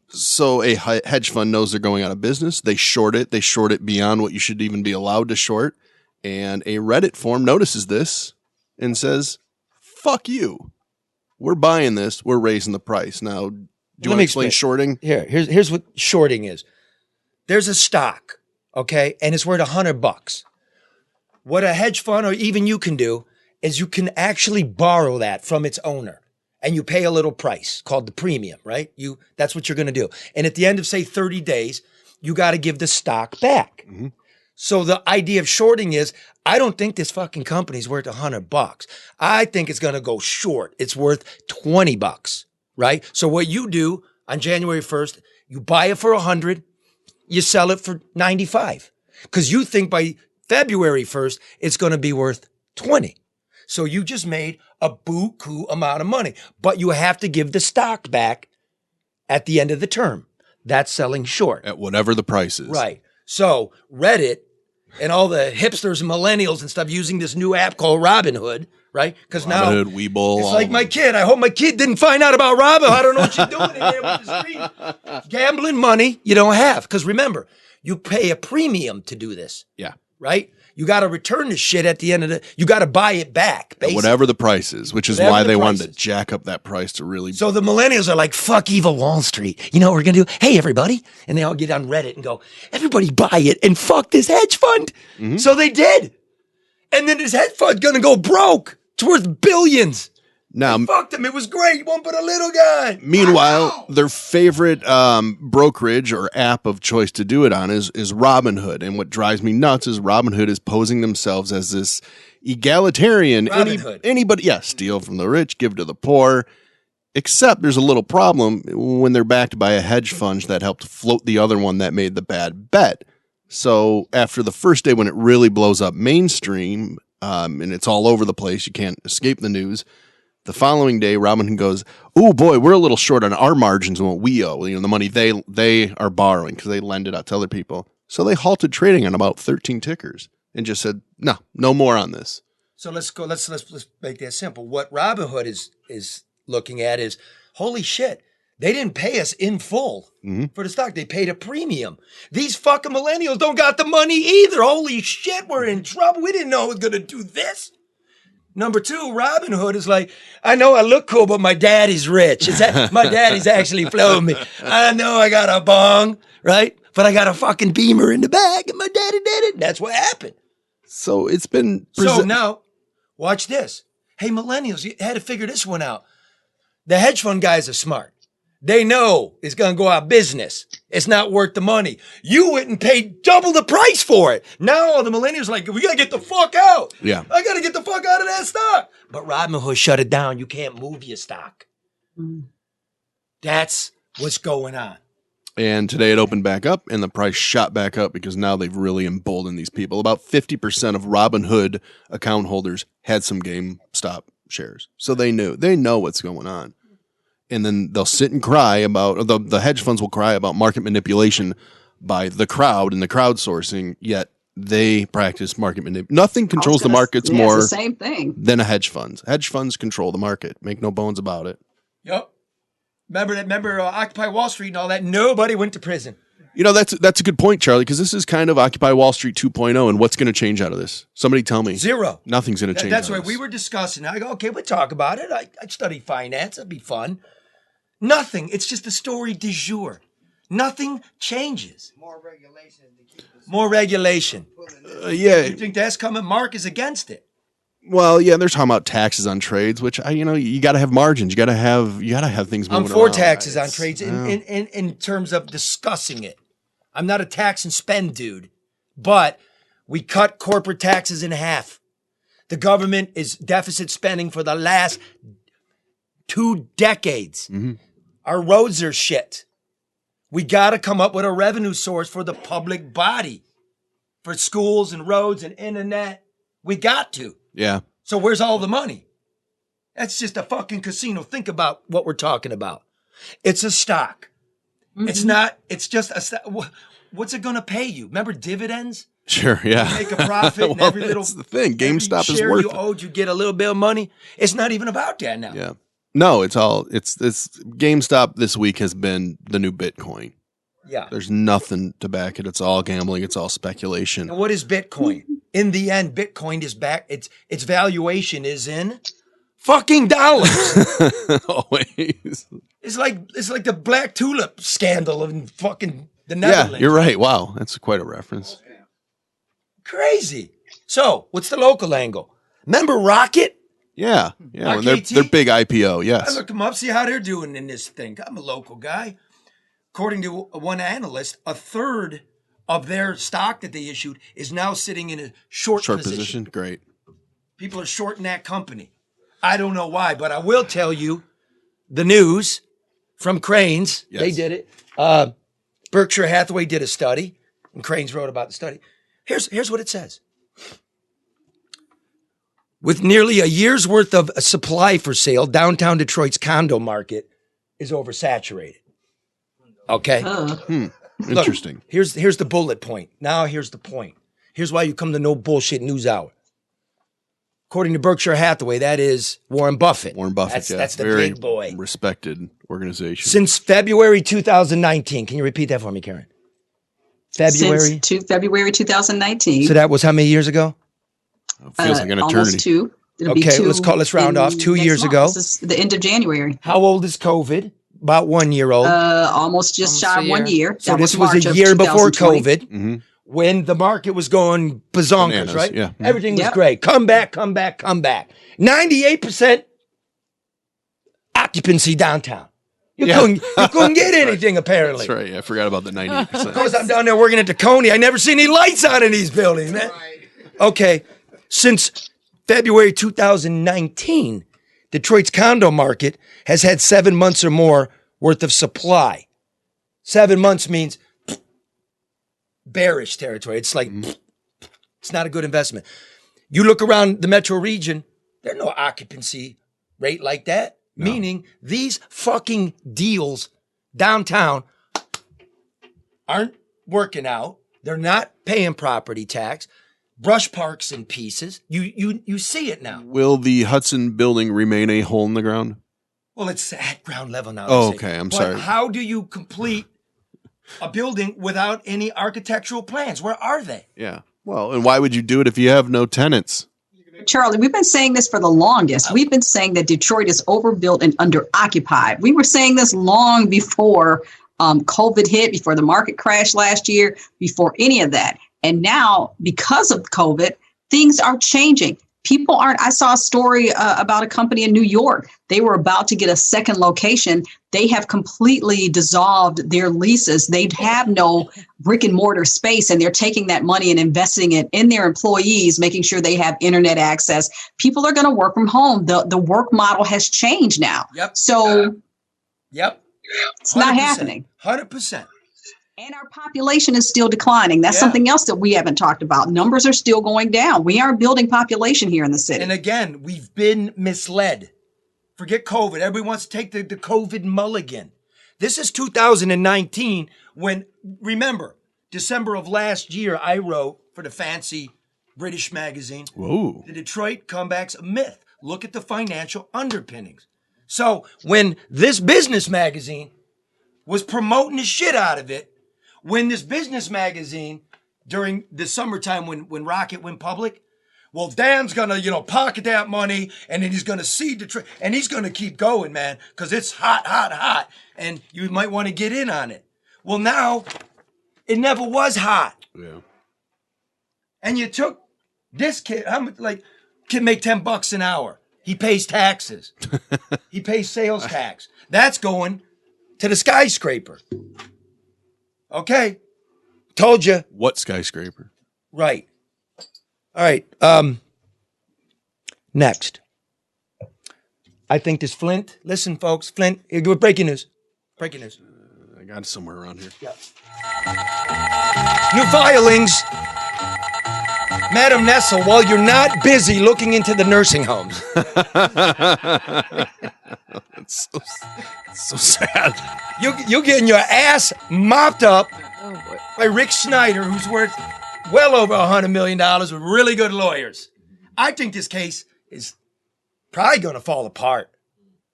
So a hedge fund knows they're going out of business. They short it. They short it beyond what you should even be allowed to short. And a Reddit forum notices this and says, fuck you. We're buying this. We're raising the price. Now, do you want to explain shorting? Here's what shorting is. There's a stock, okay, and it's worth $100. What a hedge fund or even you can do is you can actually borrow that from its owner, and you pay a little price called the premium, right? That's what you're going to do. And at the end of, say, 30 days, you got to give the stock back. Mm-hmm. So the idea of shorting is, I don't think this fucking company's worth $100. I think it's going to go short. It's worth $20, right? So what you do on January 1st, you buy it for $100, you sell it for $95, because you think by February 1st, it's going to be worth $20. So you just made a buku amount of money, but you have to give the stock back at the end of the term. That's selling short. At whatever the price is. Right. So Reddit and all the hipsters and millennials and stuff using this new app called Robinhood, right? Because now Robinhood, Webull, it's like my kid. I hope my kid didn't find out about Robinhood. I don't know what she's doing in there with the street. Gambling money you don't have. Because remember, you pay a premium to do this. Yeah. Right? You got to return the shit at the end of you got to buy it back. Basically. Whatever the price is, which is why they wanted to jack up that price to really. So the millennials are like, fuck evil Wall Street. You know what we're going to do? Hey, everybody. And they all get on Reddit and go, everybody buy it and fuck this hedge fund. Mm-hmm. So they did. And then this hedge fund going to go broke. It's worth billions. Now, fucked him. It was great. One but a little guy. Meanwhile, their favorite brokerage or app of choice to do it on is Robinhood. And what drives me nuts is Robinhood is posing themselves as this egalitarian. Anybody, steal from the rich, give to the poor. Except there's a little problem when they're backed by a hedge fund that helped float the other one that made the bad bet. So after the first day when it really blows up mainstream and it's all over the place, you can't escape the news. The following day, Robinhood goes, oh boy, we're a little short on our margins and what we owe. You know, the money they are borrowing because they lend it out to other people. So they halted trading on about 13 tickers and just said, no more on this. So let's make that simple. What Robinhood is looking at is, holy shit, they didn't pay us in full for the stock. They paid a premium. These fucking millennials don't got the money either. Holy shit, we're in trouble. We didn't know it was going to do this. Number two, Robinhood is like, I know I look cool, but my daddy's rich. My daddy's actually flown me. I know I got a bong, right? But I got a fucking Beamer in the back, and my daddy did it. That's what happened. So it's been... So now, watch this. Hey, millennials, you had to figure this one out. The hedge fund guys are smart. They know it's going to go out of business. It's not worth the money. You went and paid double the price for it. Now all the millennials are like, we got to get the fuck out. Yeah. I got to get the fuck out of that stock. But Robinhood shut it down. You can't move your stock. That's what's going on. And today it opened back up and the price shot back up because now they've really emboldened these people. About 50% of Robinhood account holders had some GameStop shares. So they know what's going on. And then they'll sit and cry about, the hedge funds will cry about market manipulation by the crowd and the crowdsourcing, yet they practice market manipulation. Nothing controls the markets more it's the same thing. than a hedge funds. Hedge funds control the market. Make no bones about it. Yep. Remember Occupy Wall Street and all that? Nobody went to prison. You know, that's a good point, Charlie, because this is kind of Occupy Wall Street 2.0, and what's going to change out of this? Somebody tell me. Zero. Nothing's going to change. That's out why of we this. were discussing. I go, okay, we'll talk about it. I study finance. That'd be fun. Nothing. It's just the story du jour. Nothing changes. More regulation. Yeah. You think that's coming? Mark is against it. Well, yeah, they're talking about taxes on trades, which you got to have margins. You got to have things moving I'm for around. taxes on trades in terms of discussing it. I'm not a tax and spend dude, but we cut corporate taxes in half. The government is deficit spending for the last 2 decades. Mm-hmm. Our roads are shit. We got to come up with a revenue source for the public body, for schools and roads and internet. We got to. Yeah. So where's all the money? That's just a fucking casino. Think about what we're talking about. It's a stock. Mm-hmm. It's just a stock. What's it going to pay you? Remember dividends? Sure, yeah. You make a profit and every little that's the thing. GameStop is share worth you it. owed, you get a little bit of money. It's not even about that now. Yeah. No, it's GameStop this week has been the new Bitcoin. Yeah. There's nothing to back it. It's all gambling. It's all speculation. And what is Bitcoin? In the end, Bitcoin is back. Its valuation is in fucking dollars. Always. It's like the Black Tulip scandal in fucking the Netherlands. Yeah, you're right. Wow, that's quite a reference. Crazy. So, what's the local angle? Remember Rocket? Yeah, yeah. When RKT? their big IPO, I yes. looked them up, see how they're doing in this thing. I'm a local guy. According to one analyst, a third of their stock that they issued is now sitting in a short position. Great. People are shorting that company. I don't know why, but I will tell you the news from Cranes. Yes. They did it. Berkshire Hathaway did a study, and Cranes wrote about the study. Here's what it says. With nearly a year's worth of supply for sale, downtown Detroit's condo market is oversaturated. Okay? Interesting. Look, here's the bullet point. Now here's the point. Here's why you come to No Bullshit News Hour. According to Berkshire Hathaway, that is Warren Buffett. That's the very big boy. respected organization. Since February 2019. Can you repeat that for me, Karen? February? Since February 2019. So that was how many years ago? It feels like an eternity. Almost 2. It'll be Okay, 2 let's round off. 2 next years month. ago. This is the end of January. How old is COVID? About 1 year old. Almost just shy of 1 year. So That this was March a of year before 2020. COVID, Mm-hmm. when the market was going bazonkers, Bananas, right? yeah. Everything was Yep. great. Come back. 98% occupancy downtown. You couldn't get anything, apparently. That's right. Yeah, I forgot about the 98%. Of course, I'm down there working at the Coney. I never see any lights on in these buildings, man. Okay, since February 2019, Detroit's condo market has had 7 months or more worth of supply. 7 months means bearish territory. It's like, it's not a good investment. You look around the metro region, there's no occupancy rate like that. No. Meaning these fucking deals downtown aren't working out. They're not paying property tax. Brush parks in pieces. You see it now. Will the Hudson building remain a hole in the ground? Well, it's at ground level now. Oh, they say. okay. I'm But sorry. How do you complete a building without any architectural plans? Where are they? Yeah. Well, and why would you do it if you have no tenants? Charlie, we've been saying this for the longest. We've been saying that Detroit is overbuilt and underoccupied. We were saying this long before COVID hit, before the market crashed last year, before any of that. And now, because of COVID, things are changing. People aren't. I saw a story about a company in New York. They were about to get a second location. They have completely dissolved their leases. They have no brick and mortar space, and they're taking that money and investing it in their employees, making sure they have internet access. People are going to work from home. The work model has changed now. Yep. So Yep. it's not happening. 100%. And our population is still declining. That's something else that we haven't talked about. Numbers are still going down. We aren't building population here in the city. And again, we've been misled. Forget COVID. Everybody wants to take the COVID mulligan. This is 2019 when, remember, December of last year, I wrote for the fancy British magazine, Whoa. The Detroit Comeback's a myth. Look at the financial underpinnings. So when this business magazine was promoting the shit out of it, when this business magazine during the summertime when Rocket went public, well, Dan's gonna, pocket that money and then he's gonna seed the trade and he's gonna keep going, man, because it's hot, hot, hot. And you might want to get in on it. Well, now it never was hot. Yeah. And you took this kid, kid make $10 an hour. He pays taxes. He pays sales tax. That's going to the skyscraper. Okay. Told you. What skyscraper? Right. All right. Next. I think this Flint. Listen, folks. Flint. Breaking news. Breaking news. I got it somewhere around here. Yeah. New filings. Madam Nessel, while you're not busy looking into the nursing homes. It's so sad. You're getting your ass mopped up by Rick Snyder, who's worth well over $100 million with really good lawyers. I think this case is probably going to fall apart.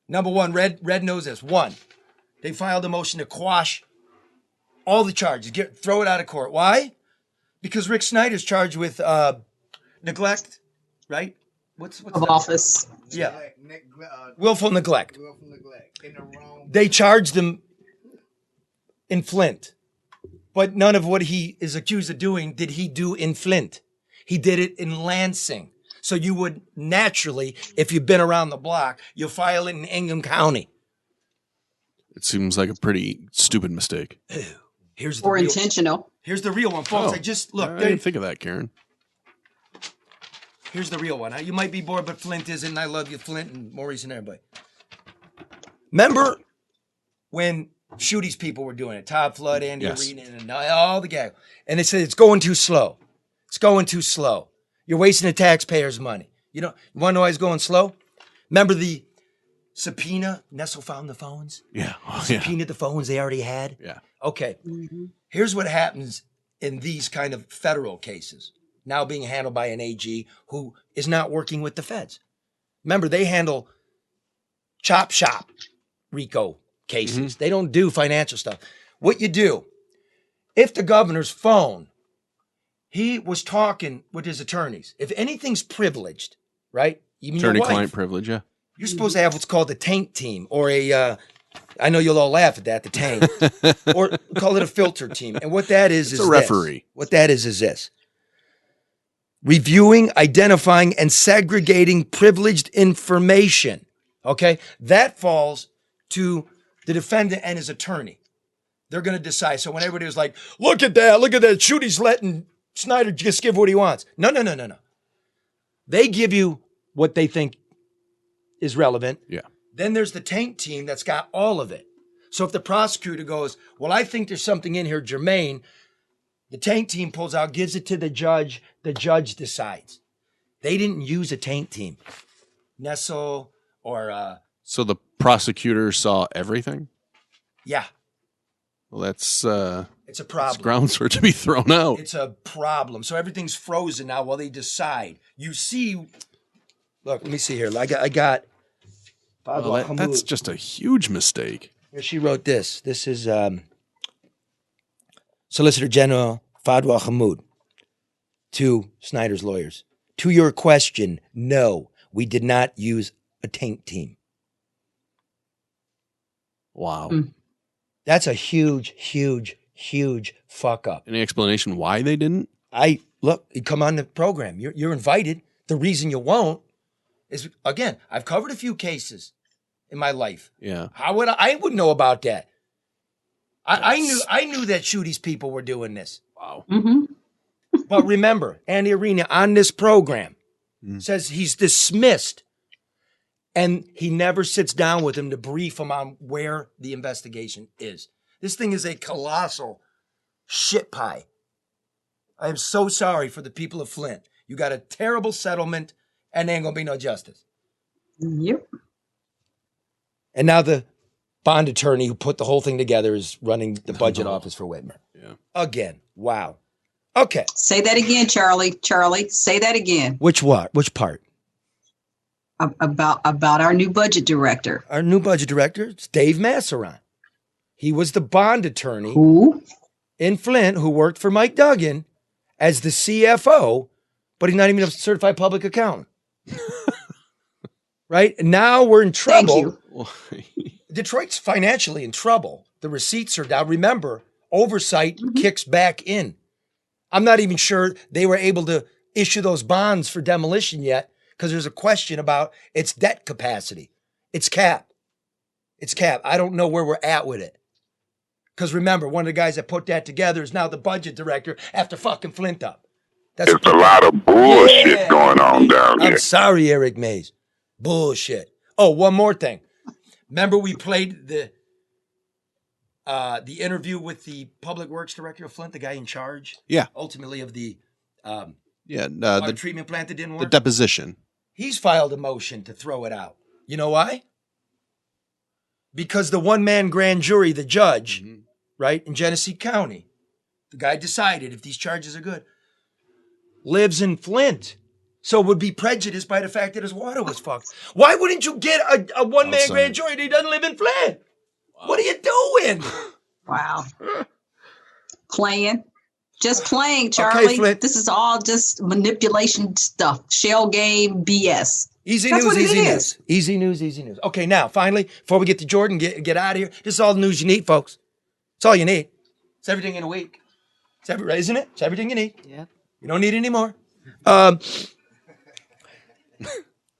Number one, Red knows this. One, they filed a motion to quash all the charges, throw it out of court. Why? Because Rick Snyder's charged with neglect, right? What's of office? Yeah, willful neglect. Willful neglect. In the wrong. They charged him in Flint, but none of what he is accused of doing did he do in Flint. He did it in Lansing. So you would naturally, if you've been around the block, you'll file it in Ingham County. It seems like a pretty stupid mistake. Here's the or real, intentional. Here's the real one, folks. I didn't think of that, Karen. Here's the real one. You might be bored, but Flint isn't. And I love you, Flint, and Maurice and everybody. Remember when Shooty's people were doing it? Todd Flood, Andy Arena, and all the gang. And they said, it's going too slow. It's going too slow. You're wasting the taxpayers' money. You want to know why it's going slow? Remember the subpoena? Nessel found the phones? Yeah. Subpoenaed the phones they already had? Yeah. Okay. Mm-hmm. Here's what happens in these kind of federal cases, now being handled by an AG who is not working with the feds. Remember, they handle chop shop RICO cases. Mm-hmm. They don't do financial stuff. What you do, if the governor's phone, he was talking with his attorneys. If anything's privileged, right? Even attorney-client privilege, yeah. You're supposed to have what's called a taint team or I know you'll all laugh at that, the taint, or call it a filter team. And what that is a referee. This. What that is this. Reviewing, identifying, and segregating privileged information. Okay? That falls to the defendant and his attorney. They're going to decide. So when everybody was like, look at that, Shooty's letting Snyder just give what he wants. No. They give you what they think is relevant. Yeah. Then there's the taint team that's got all of it. So if the prosecutor goes, well, I think there's something in here germane, the taint team pulls out, gives it to the judge decides. They didn't use a taint team. Nessel or... So the prosecutor saw everything? Yeah. Well, that's... it's a problem. It's grounds for it to be thrown out. It's a problem. So everything's frozen now while they decide. You see... Look, let me see here. I got well, that's just a huge mistake. Here she wrote this. This is Solicitor General Fadwa Hamoud to Snyder's lawyers. To your question, no, we did not use a taint team. Wow. That's a huge fuck up. Any explanation why they didn't? Look, you come on the program. You're invited. The reason you won't is, again, I've covered a few cases in my life. Yeah. How would I wouldn't know about that. I knew that Shooty's people were doing this. Wow. Mm-hmm. But remember, Andy Arena on this program says he's dismissed, and he never sits down with him to brief him on where the investigation is. This thing is a colossal shit pie. I am so sorry for the people of Flint. You got a terrible settlement, and there ain't gonna be no justice. Yep. And now the bond attorney who put the whole thing together is running the budget office for Whitmer. Yeah. Again. Wow. Okay. Say that again, Charlie. Charlie, say that again. Which what? Which part? About our new budget director. Our new budget director is Dave Masseron. He was the bond attorney Who? in Flint who worked for Mike Duggan as the CFO, but he's not even a certified public accountant. Right? Now we're in trouble. Thank you. Detroit's financially in trouble. The receipts are down. Remember, oversight kicks back in. I'm not even sure they were able to issue those bonds for demolition yet because there's a question about its debt capacity. It's cap. It's cap. I don't know where we're at with it. Because remember, one of the guys that put that together is now the budget director after fucking Flint up. It's a lot of bullshit going on down here. I'm sorry, Eric Mays. Bullshit. Oh, one more thing. Remember we played the interview with the public works director of Flint, the guy in charge? Yeah. Ultimately of the the treatment plant that didn't work? The deposition. He's filed a motion to throw it out. You know why? Because the one-man grand jury, the judge, right, in Genesee County, the guy decided if these charges are good, lives in Flint. So would be prejudiced by the fact that his water was fucked. Why wouldn't you get a one-man Outside. grand jury that doesn't live in Flint? Wow. What are you doing? Wow. Playing. Just playing, Charlie. Flint. This is all just manipulation stuff. Shell game BS. Easy That's news, what it easy is. news. Easy news, easy news. Okay, now, finally, before we get to Jordan, get out of here, this is all the news you need, folks. It's all you need. It's everything in a week. Isn't it? It's everything you need. Yeah. You don't need any more.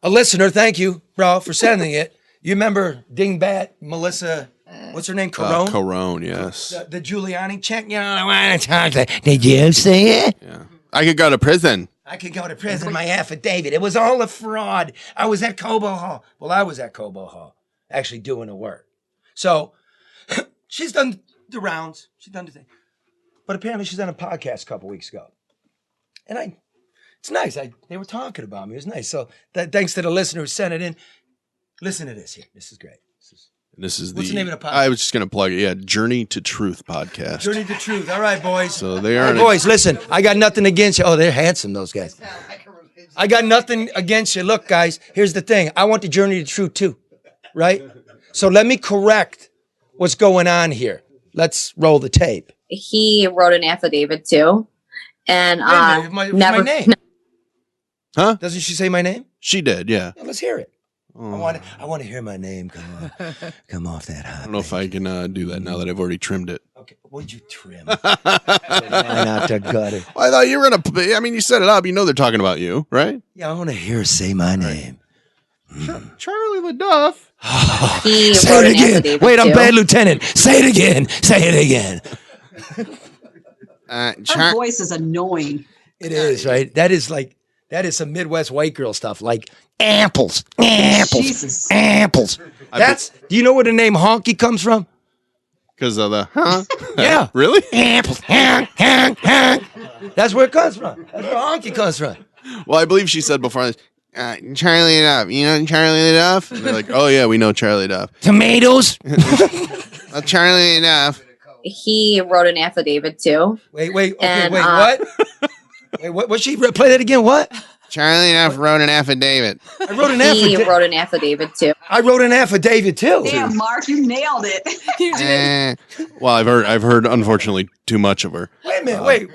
A listener, thank you, bro, for sending it. You remember Dingbat, Melissa, what's her name, Carone? Corone, yes. The Giuliani check. You know, I want to talk to. Did you see it? Yeah. I could go to prison. I could go to prison. My affidavit. It was all a fraud. I was at Cobo Hall. Well, I was at Cobo Hall, actually doing the work. So she's done the rounds. She's done the thing. But apparently she's done a podcast a couple weeks ago. And it's nice. They were talking about me. It was nice. So thanks to the listener who sent it in. Listen to this here. This is great. This is What's the name of the podcast? I was just going to plug it. Yeah, Journey to Truth podcast. Journey to Truth. All right, boys. So they are. All right, boys, listen. I got nothing against you. Oh, they're handsome, those guys. I got nothing against you. Look, guys, here's the thing. I want the Journey to Truth too, right? So let me correct what's going on here. Let's roll the tape. He wrote an affidavit too, and Wait a minute, my never. name. Huh? Doesn't she say my name? She did, yeah. Yeah, let's hear it. I want to hear my name come off that hot. I don't know if I can do that now that I've already trimmed it. Okay, what'd you trim? Why not to gut it? Well, I thought you were going to, I mean, you set it up. You know they're talking about you, right? Yeah, I want to hear her say my name. Charlie LeDuff. He Say wrote it an again. affidavit Wait, I'm too. bad lieutenant. Say it again. Say it again. Her voice is annoying. It is, right? That is some Midwest white girl stuff, like amples. Jesus. Amples. Do you know where the name honky comes from? Because of the, huh? Yeah. Really? Amples. That's where it comes from. That's where honky comes from. Well, I believe she said before this, Charlie LeDuff. You know Charlie LeDuff? And they're like, oh, yeah, we know Charlie LeDuff. Tomatoes. Charlie LeDuff. He wrote an affidavit too. Wait. Okay, And, what? Wait, what? What's she? Play that again. What? Charlie LeDuff wrote an affidavit. I wrote an He affidavit. wrote an affidavit too. I wrote an affidavit too. Damn, Mark, you nailed it. You did. Well, I've heard, unfortunately, too much of her. Wait a minute. Wait.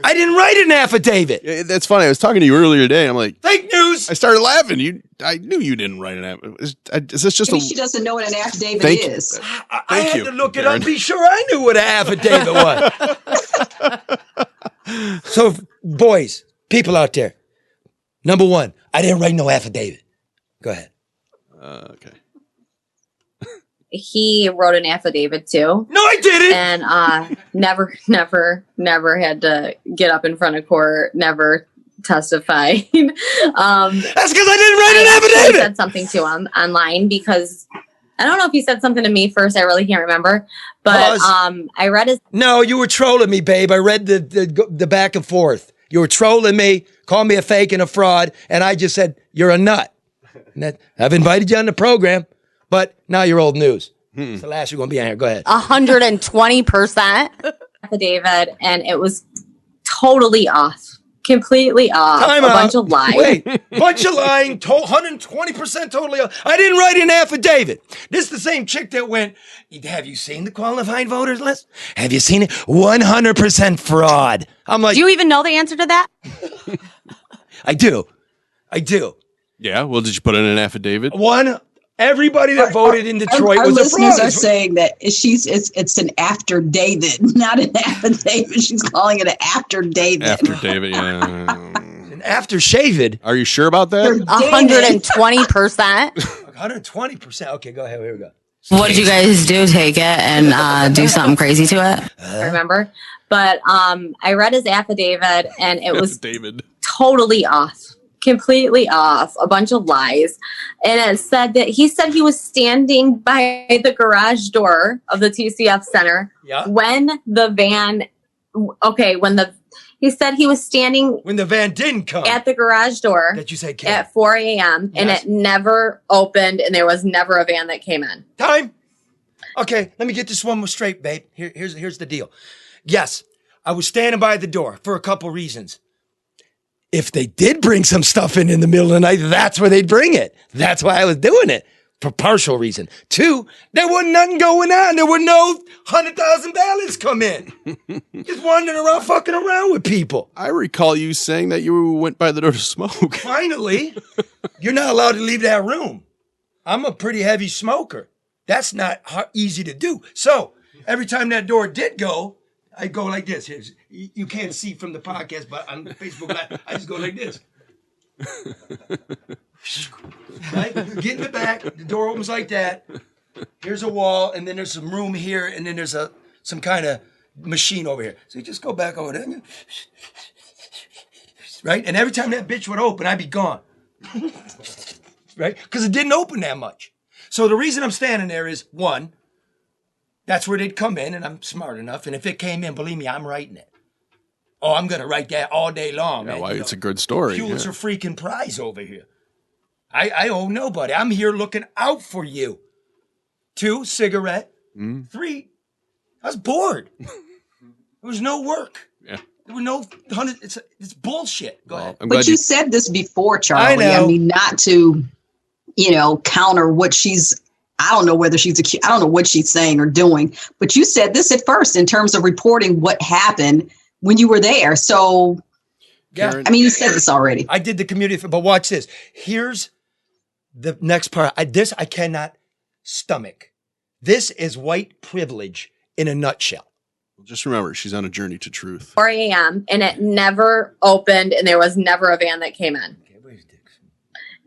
I didn't write an affidavit. Yeah, that's funny. I was talking to you earlier today. And I'm like, Fake news. I started laughing. I knew you didn't write an affidavit. Is this just Maybe she doesn't know what an affidavit Thank you. is. I Thank had you, to look it Karen. up, be sure I knew what an affidavit was. So, boys, people out there, number one, I didn't write no affidavit. Go ahead. Okay. He wrote an affidavit too. No, I didn't. And never had to get up in front of court. Never testified. That's because I didn't write an I actually affidavit. said something to him online because I don't know if he said something to me first. I really can't remember. But I read his. No, you were trolling me, babe. I read the back and forth. You were trolling me, called me a fake and a fraud, and I just said, you're a nut. And I've invited you on the program, but now you're old news. It's the last you're going to be on here. Go ahead. 120%. David, and it was totally off. Completely off. Time a out. Bunch of lying. Wait, bunch of lying, 120% totally off. I didn't write an affidavit. This is the same chick that went, have you seen the qualified voters list? Have you seen it? 100% fraud. I'm like, Do you even know the answer to that? I do. Yeah, well, did you put in an affidavit? Everybody that voted in Detroit our was a listeners fraud. are saying that it's an after David, not an affidavit. She's calling it an after David. After David, yeah. An after shaved. Are you sure about that? 120%. 120%. Okay, go ahead. Here we go. What did you guys do? Take it and do something crazy to it? I remember. But I read his affidavit, and it was David. totally off. Completely off. A bunch of lies. And it said that he said he was standing by the garage door of the TCF Center when the van. He said he was standing when the van didn't come at the garage door that you said came at 4 a.m. and it never opened, and there was never a van that came in. Time. Okay, let me get this one more straight, babe. Here's the deal. Yes, I was standing by the door for a couple reasons. If they did bring some stuff in the middle of the night, that's where they'd bring it. That's why I was doing it. For partial reason. 2, there wasn't nothing going on. There were no 100,000 ballots come in. Just wandering around, fucking around with people. I recall you saying that you went by the door to smoke. Finally, you're not allowed to leave that room. I'm a pretty heavy smoker. That's not easy to do. So every time that door did go, I go like this. You can't see from the podcast, but on Facebook Live, I just go like this. Right? Get in the back. The door opens like that. Here's a wall, and then there's some room here, and then there's some kind of machine over here. So you just go back over there. Right? And every time that bitch would open, I'd be gone. Right? Because it didn't open that much. So the reason I'm standing there is, 1, that's where they'd come in, and I'm smart enough. And if it came in, believe me, I'm writing it. Oh, I'm going to write that all day long. Yeah, man. well, it's a good story. Pulitzer freaking prize over here. I owe nobody. I'm here looking out for you. 2, cigarette. 3, I was bored. There was no work. Yeah. There were no 100. It's bullshit. Go ahead. But you said this before, Charlie. I know. I mean, not to, counter what she's. I don't know whether she's I don't know what she's saying or doing. But you said this at first in terms of reporting what happened when you were there. So, Yeah. I mean, you said this already. I did the community, but watch this. Here's the next part. I cannot stomach. This is white privilege in a nutshell. Just remember, she's on a journey to truth. 4 a.m. and it never opened, and there was never a van that came in.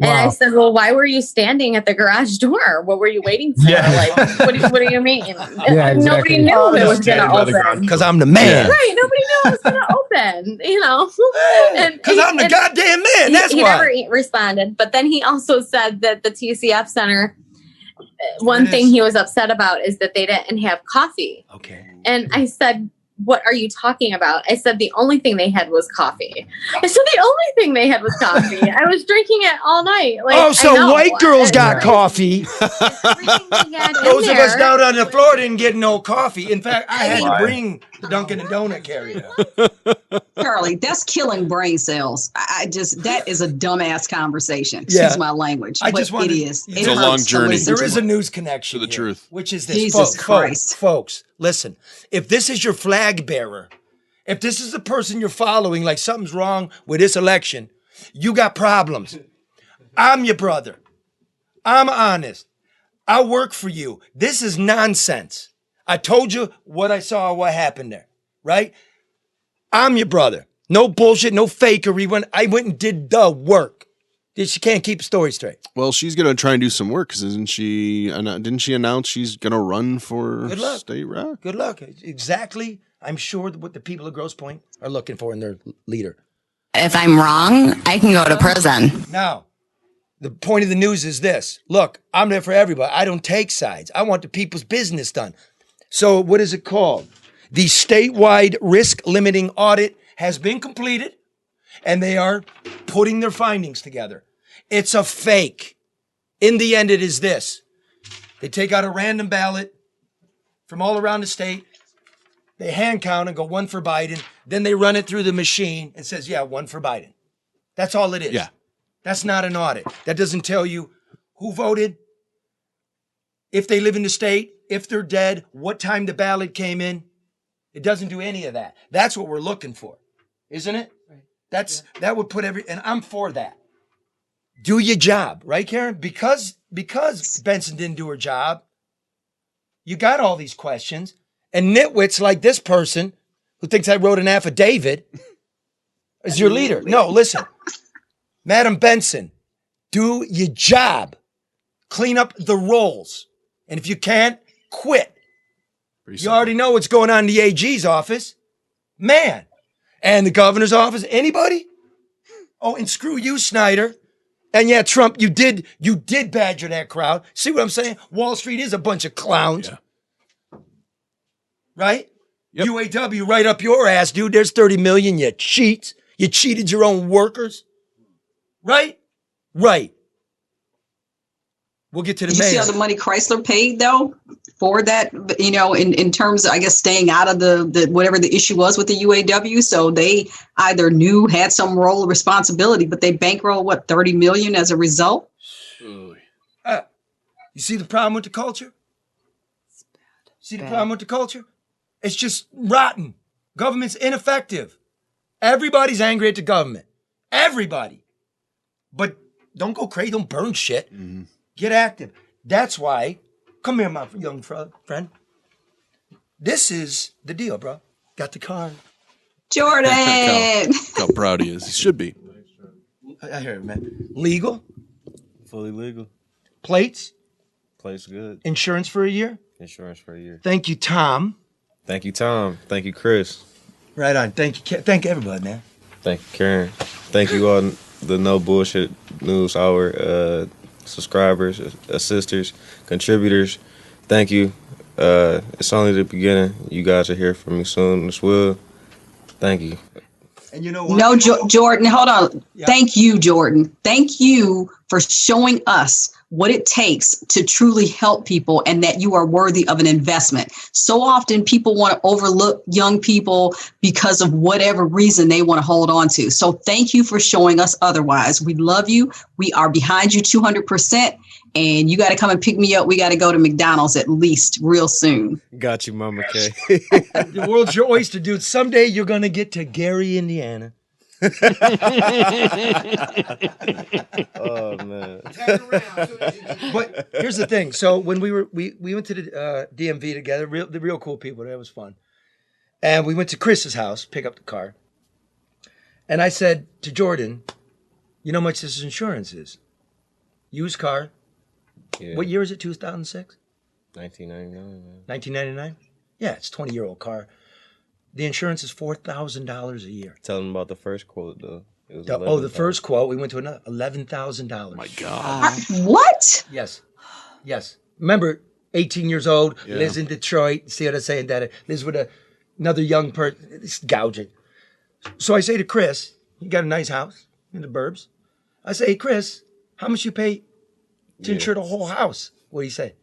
And I said, well, why were you standing at the garage door? What were you waiting for? Like, what do you mean? Yeah, exactly. Nobody knew it was going to open. Because I'm the man. Right, nobody knew it was going to open, Because I'm the goddamn man, that's he why. never responded. But then he also said that the TCF Center, one thing he was upset about is that they didn't have coffee. Okay. And I said, what are you talking about? I said, the only thing they had was coffee. I said, the only thing they had was coffee. I was drinking it all night. Like, oh, so white girls got coffee. Those Those of us down on the floor didn't get no coffee. In fact, I had to bring the Dunkin' and Donut carrier. Charlie, that's killing brain cells. That is a dumbass conversation. Excuse my language. I just but wanted, it is. It's a long journey. There is a news connection to the here, truth. which is this. Jesus Christ. Folks, listen. If this is your flag bearer, if this is the person you're following, like something's wrong with this election, you got problems. I'm your brother. I'm honest. I work for you. This is nonsense. I told you what I saw, what happened there, right? I'm your brother. No bullshit, no fakery. When I went and did the work. She can't keep the story straight. Well, she's going to try and do some work, because didn't she announce she's going to run for state rep? Good luck. Exactly, I'm sure what the people of Grosse Pointe are looking for in their leader. If I'm wrong, I can go to prison. Now, The point of the news is this. Look, I'm there for everybody. I don't take sides. I want the people's business done. So what is it called? The statewide risk limiting audit has been completed, and they are putting their findings together. It's a fake. In the end, it is this. They take out a random ballot from all around the state. They hand count and go 1 for Biden. Then they run it through the machine and says, yeah, 1 for Biden. That's all it is. Yeah. That's not an audit. That doesn't tell you who voted, if they live in the state, if they're dead, what time the ballot came in. It doesn't do any of that. That's what we're looking for, isn't it? Right. That would put and I'm for that. Do your job, right, Karen? Because Benson didn't do her job, you got all these questions. And nitwits like this person who thinks I wrote an affidavit is your leader. No, listen. Madam Benson, do your job. Clean up the rolls. And if you can't, quit. You already know what's going on in the AG's office. Man. And the governor's office. Anybody? Oh, and screw you, Snyder. And yeah, Trump, you did badger that crowd. See what I'm saying? Wall Street is a bunch of clowns. Yeah. Right? Yep. UAW right up your ass, dude. There's 30 million, you cheats. You cheated your own workers. Right? Right. We'll get to the mayor. You see how the money Chrysler paid, though, for that, in terms of, I guess, staying out of the whatever the issue was with the UAW. So they either had some role of responsibility, but they bankrolled, $30 million as a result? You see the problem with the culture? See the problem with the culture? It's just rotten. Government's ineffective. Everybody's angry at the government. Everybody. But don't go crazy. Don't burn shit. Mm-hmm. Get active. That's why, come here, my young friend. This is the deal, bro. Got the car. Jordan! How proud he is. He should be. I hear it, man. Legal? Fully legal. Plates? Plates good. Insurance for a year? Insurance for a year. Thank you, Tom. Thank you, Tom. Thank you, Chris. Right on. Thank you. Thank everybody, man. Thank you, Karen. Thank you all, the No Bullshit News Hour subscribers, assisters, contributors. Thank you. It's only the beginning. You guys are here for me soon as well. Thank you. And you know what? No, Jordan, hold on. Yeah. Thank you, Jordan. Thank you for showing us what it takes to truly help people and that you are worthy of an investment. So often people want to overlook young people because of whatever reason they want to hold on to. So thank you for showing us otherwise. We love you. We are behind you 200%. And you got to come and pick me up. We got to go to McDonald's at least real soon. Got you, Mama K. The world's your oyster, dude. Someday you're going to get to Gary, Indiana. Oh man! But here's the thing. So when we went to the DMV together, the real cool people. That was fun. And we went to Chris's house, pick up the car. And I said to Jordan, "You know how much this insurance is? Used car. Yeah. What year is it? 2006. 1999. 1999. Yeah, it's a 20-year-old car." The insurance is $4,000 a year. Tell them about the first quote, though. It was the first quote, we went to another $11,000. My God. What? Yes. Remember, 18 years old, lives in Detroit. See what I'm saying? That lives with another young person. It's gouging. So I say to Chris, you got a nice house in the burbs. I say, hey, Chris, how much you pay to insure the whole house? What do you say?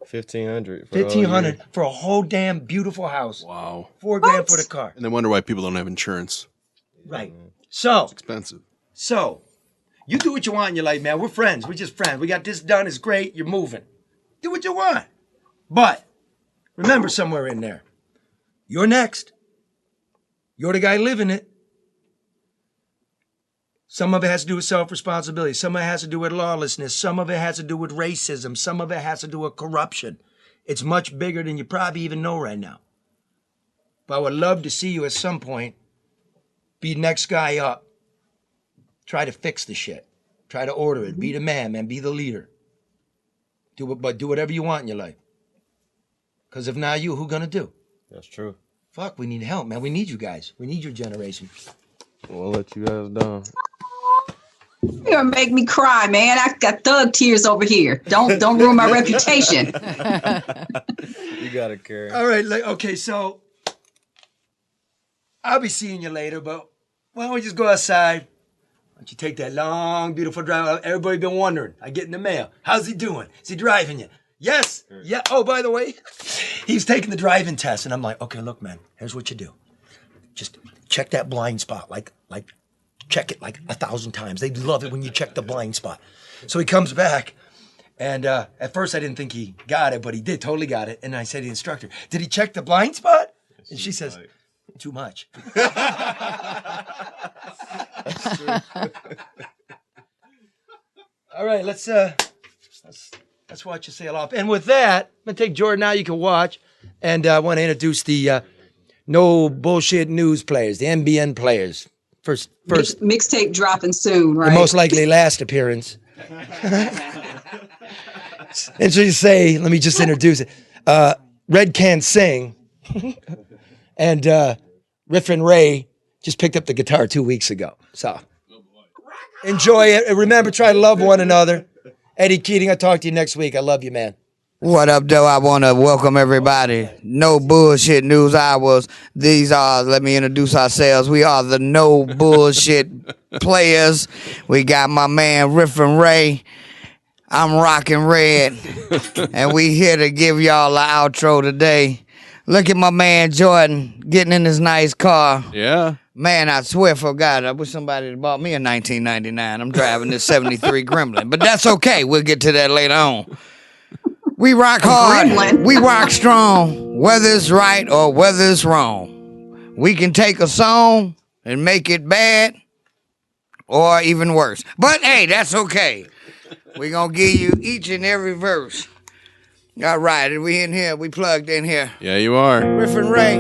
$1,500. $1,500 for a whole damn beautiful house. Wow. $4,000 for the car. And they wonder why people don't have insurance. Right. So it's expensive. So you do what you want in your life, man. We're friends. We're just friends. We got this done. It's great. You're moving. Do what you want. But remember somewhere in there, you're next. You're the guy living it. Some of it has to do with self-responsibility. Some of it has to do with lawlessness. Some of it has to do with racism. Some of it has to do with corruption. It's much bigger than you probably even know right now. But I would love to see you at some point be the next guy up. Try to fix the shit. Try to order it. Be the man. Be the leader. Do whatever you want in your life. Because if not you, who gonna do? That's true. Fuck, we need help, man. We need you guys. We need your generation. We'll let you guys down. You're gonna make me cry, man. I got thug tears over here. Don't ruin my reputation. You gotta care. All right. Okay. So I'll be seeing you later, but why don't we just go outside? Why don't you take that long, beautiful drive? Everybody been wondering. I get in the mail. How's he doing? Is he driving you? Yes. Yeah. Oh, by the way, he's taking the driving test, and I'm like, okay, look, man. Here's what you do. Just check that blind spot, like check it like 1,000 times. They love it when you check the blind spot. So he comes back, and at first I didn't think he got it, but he did, totally got it. And I said to the instructor, did he check the blind spot? And she says, too much. All right, let's watch you sail off. And with that, I'm going to take Jordan out. You can watch. And I want to introduce the no bullshit news players, the NBN players. First mixtape dropping soon, right? The most likely last appearance. And so you say, let me just introduce it. Red Can Sing and Riff and Ray just picked up the guitar 2 weeks ago. So enjoy it. And remember, try to love one another. Eddie Keating, I'll talk to you next week. I love you, man. What up, though? I want to welcome everybody. No bullshit news hours. Let me introduce ourselves. We are the no bullshit players. We got my man Riff and Ray. I'm rocking red. And we here to give y'all an outro today. Look at my man Jordan getting in his nice car. Yeah. Man, I swear for God, I wish somebody had bought me a 1999. I'm driving this 73 Gremlin. But that's okay. We'll get to that later on. We rock hard. Gremlin. We rock strong. Whether it's right or whether it's wrong. We can take a song and make it bad or even worse. But hey, that's okay. We're going to give you each and every verse. All right, are we in here? We plugged in here. Yeah, you are. Riff and Ray.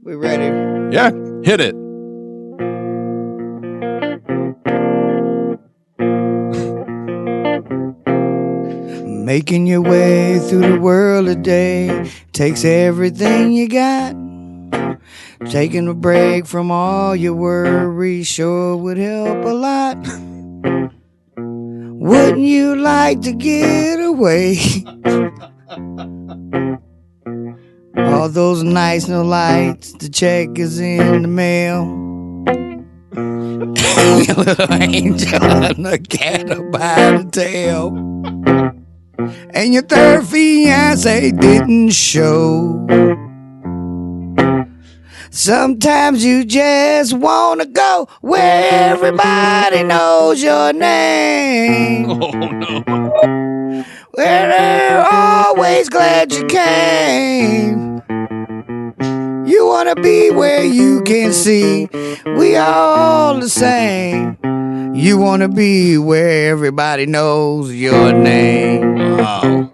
We ready? Yeah, hit it. Making your way through the world today takes everything you got. Taking a break from all your worries sure would help a lot. Wouldn't you like to get away? All those nice no lights, the check is in the mail. Your little angel and the cat by the tail. And your third fiancé didn't show. Sometimes you just wanna go where everybody knows your name. Oh, no. Where they're always glad you came. You wanna be where you can see we are all the same. You wanna be where everybody knows your name. Wow.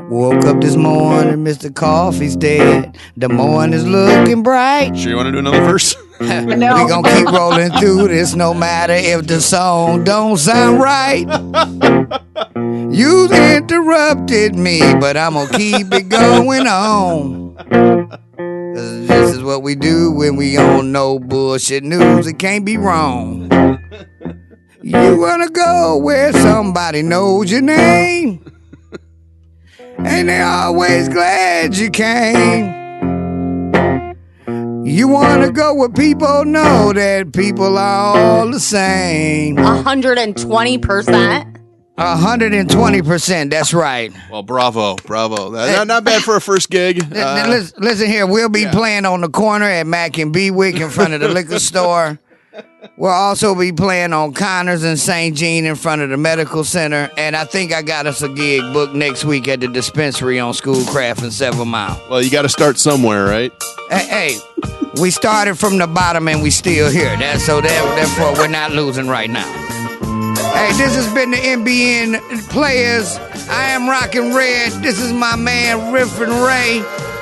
Woke up this morning, Mr. Coffee's dead. The morning's looking bright. Sure you want to do another verse? We gonna keep rolling through this no matter if the song don't sound right. You interrupted me, but I'm gonna keep it going on. 'Cause this is what we do when we on no bullshit news. It can't be wrong. You wanna go where somebody knows your name, and they're always glad you came. You wanna go where people know that people are all the same. 120%. 120%, that's right. Well, bravo. Not bad for a first gig. Listen here, we'll be playing on the corner at Mac and Bewick in front of the liquor store. We'll also be playing on Connors and St. Jean in front of the medical center. And I think I got us a gig booked next week at the dispensary on Schoolcraft in 7 Mile. Well, you got to start somewhere, right? Hey, we started from the bottom and we still here. Therefore, we're not losing right now. Hey, this has been the NBN Players. I am rocking red. This is my man Riff and Ray.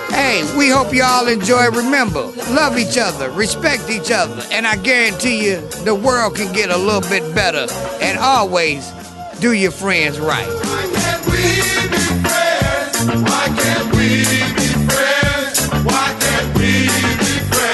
Hey, we hope y'all enjoy. Remember, love each other, respect each other, and I guarantee you the world can get a little bit better. And always do your friends right. Why can't we be friends? Why can't we be friends? Why can't we be friends?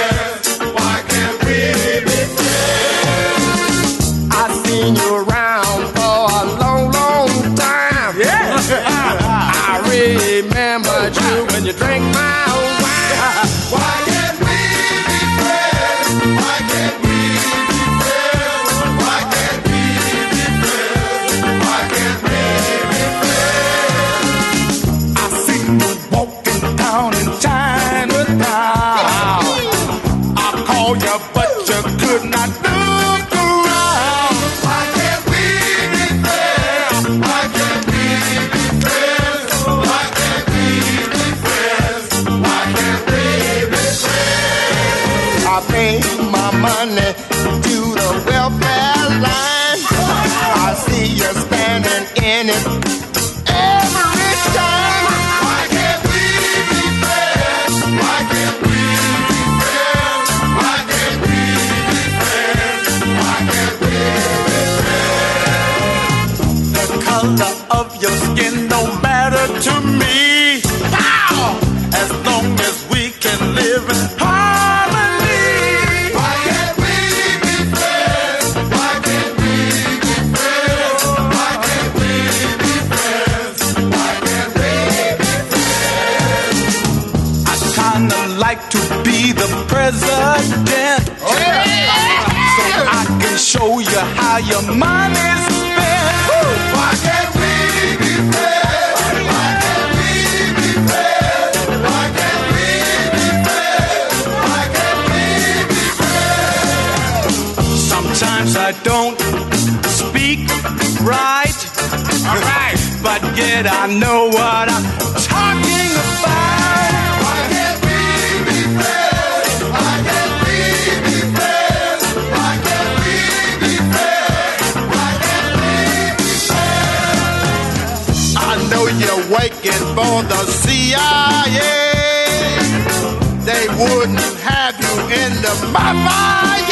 in it every time. Why can't we be friends? Why can't we be friends? Why can't we be friends? Why can't we be friends? The color of your skin don't matter to me. Pow! As long as we can live in harmony. Why can't we be friends? Why can't we be friends? Why can't we be friends? Why can't we be friends? I kinda like to be the president. Oh, yeah. So I can show you how your money's spent. Why can't we be friends? Why can't we be friends? Why can't we be friends? Why can't we be friends? Sometimes I don't speak right. All right. But yet I know what I'm talking about. Why can't we be friends? Why can't we be friends? Why can't we be friends? Why can't we be friends? I know you're waiting for the CIA. They wouldn't have you in the mafia.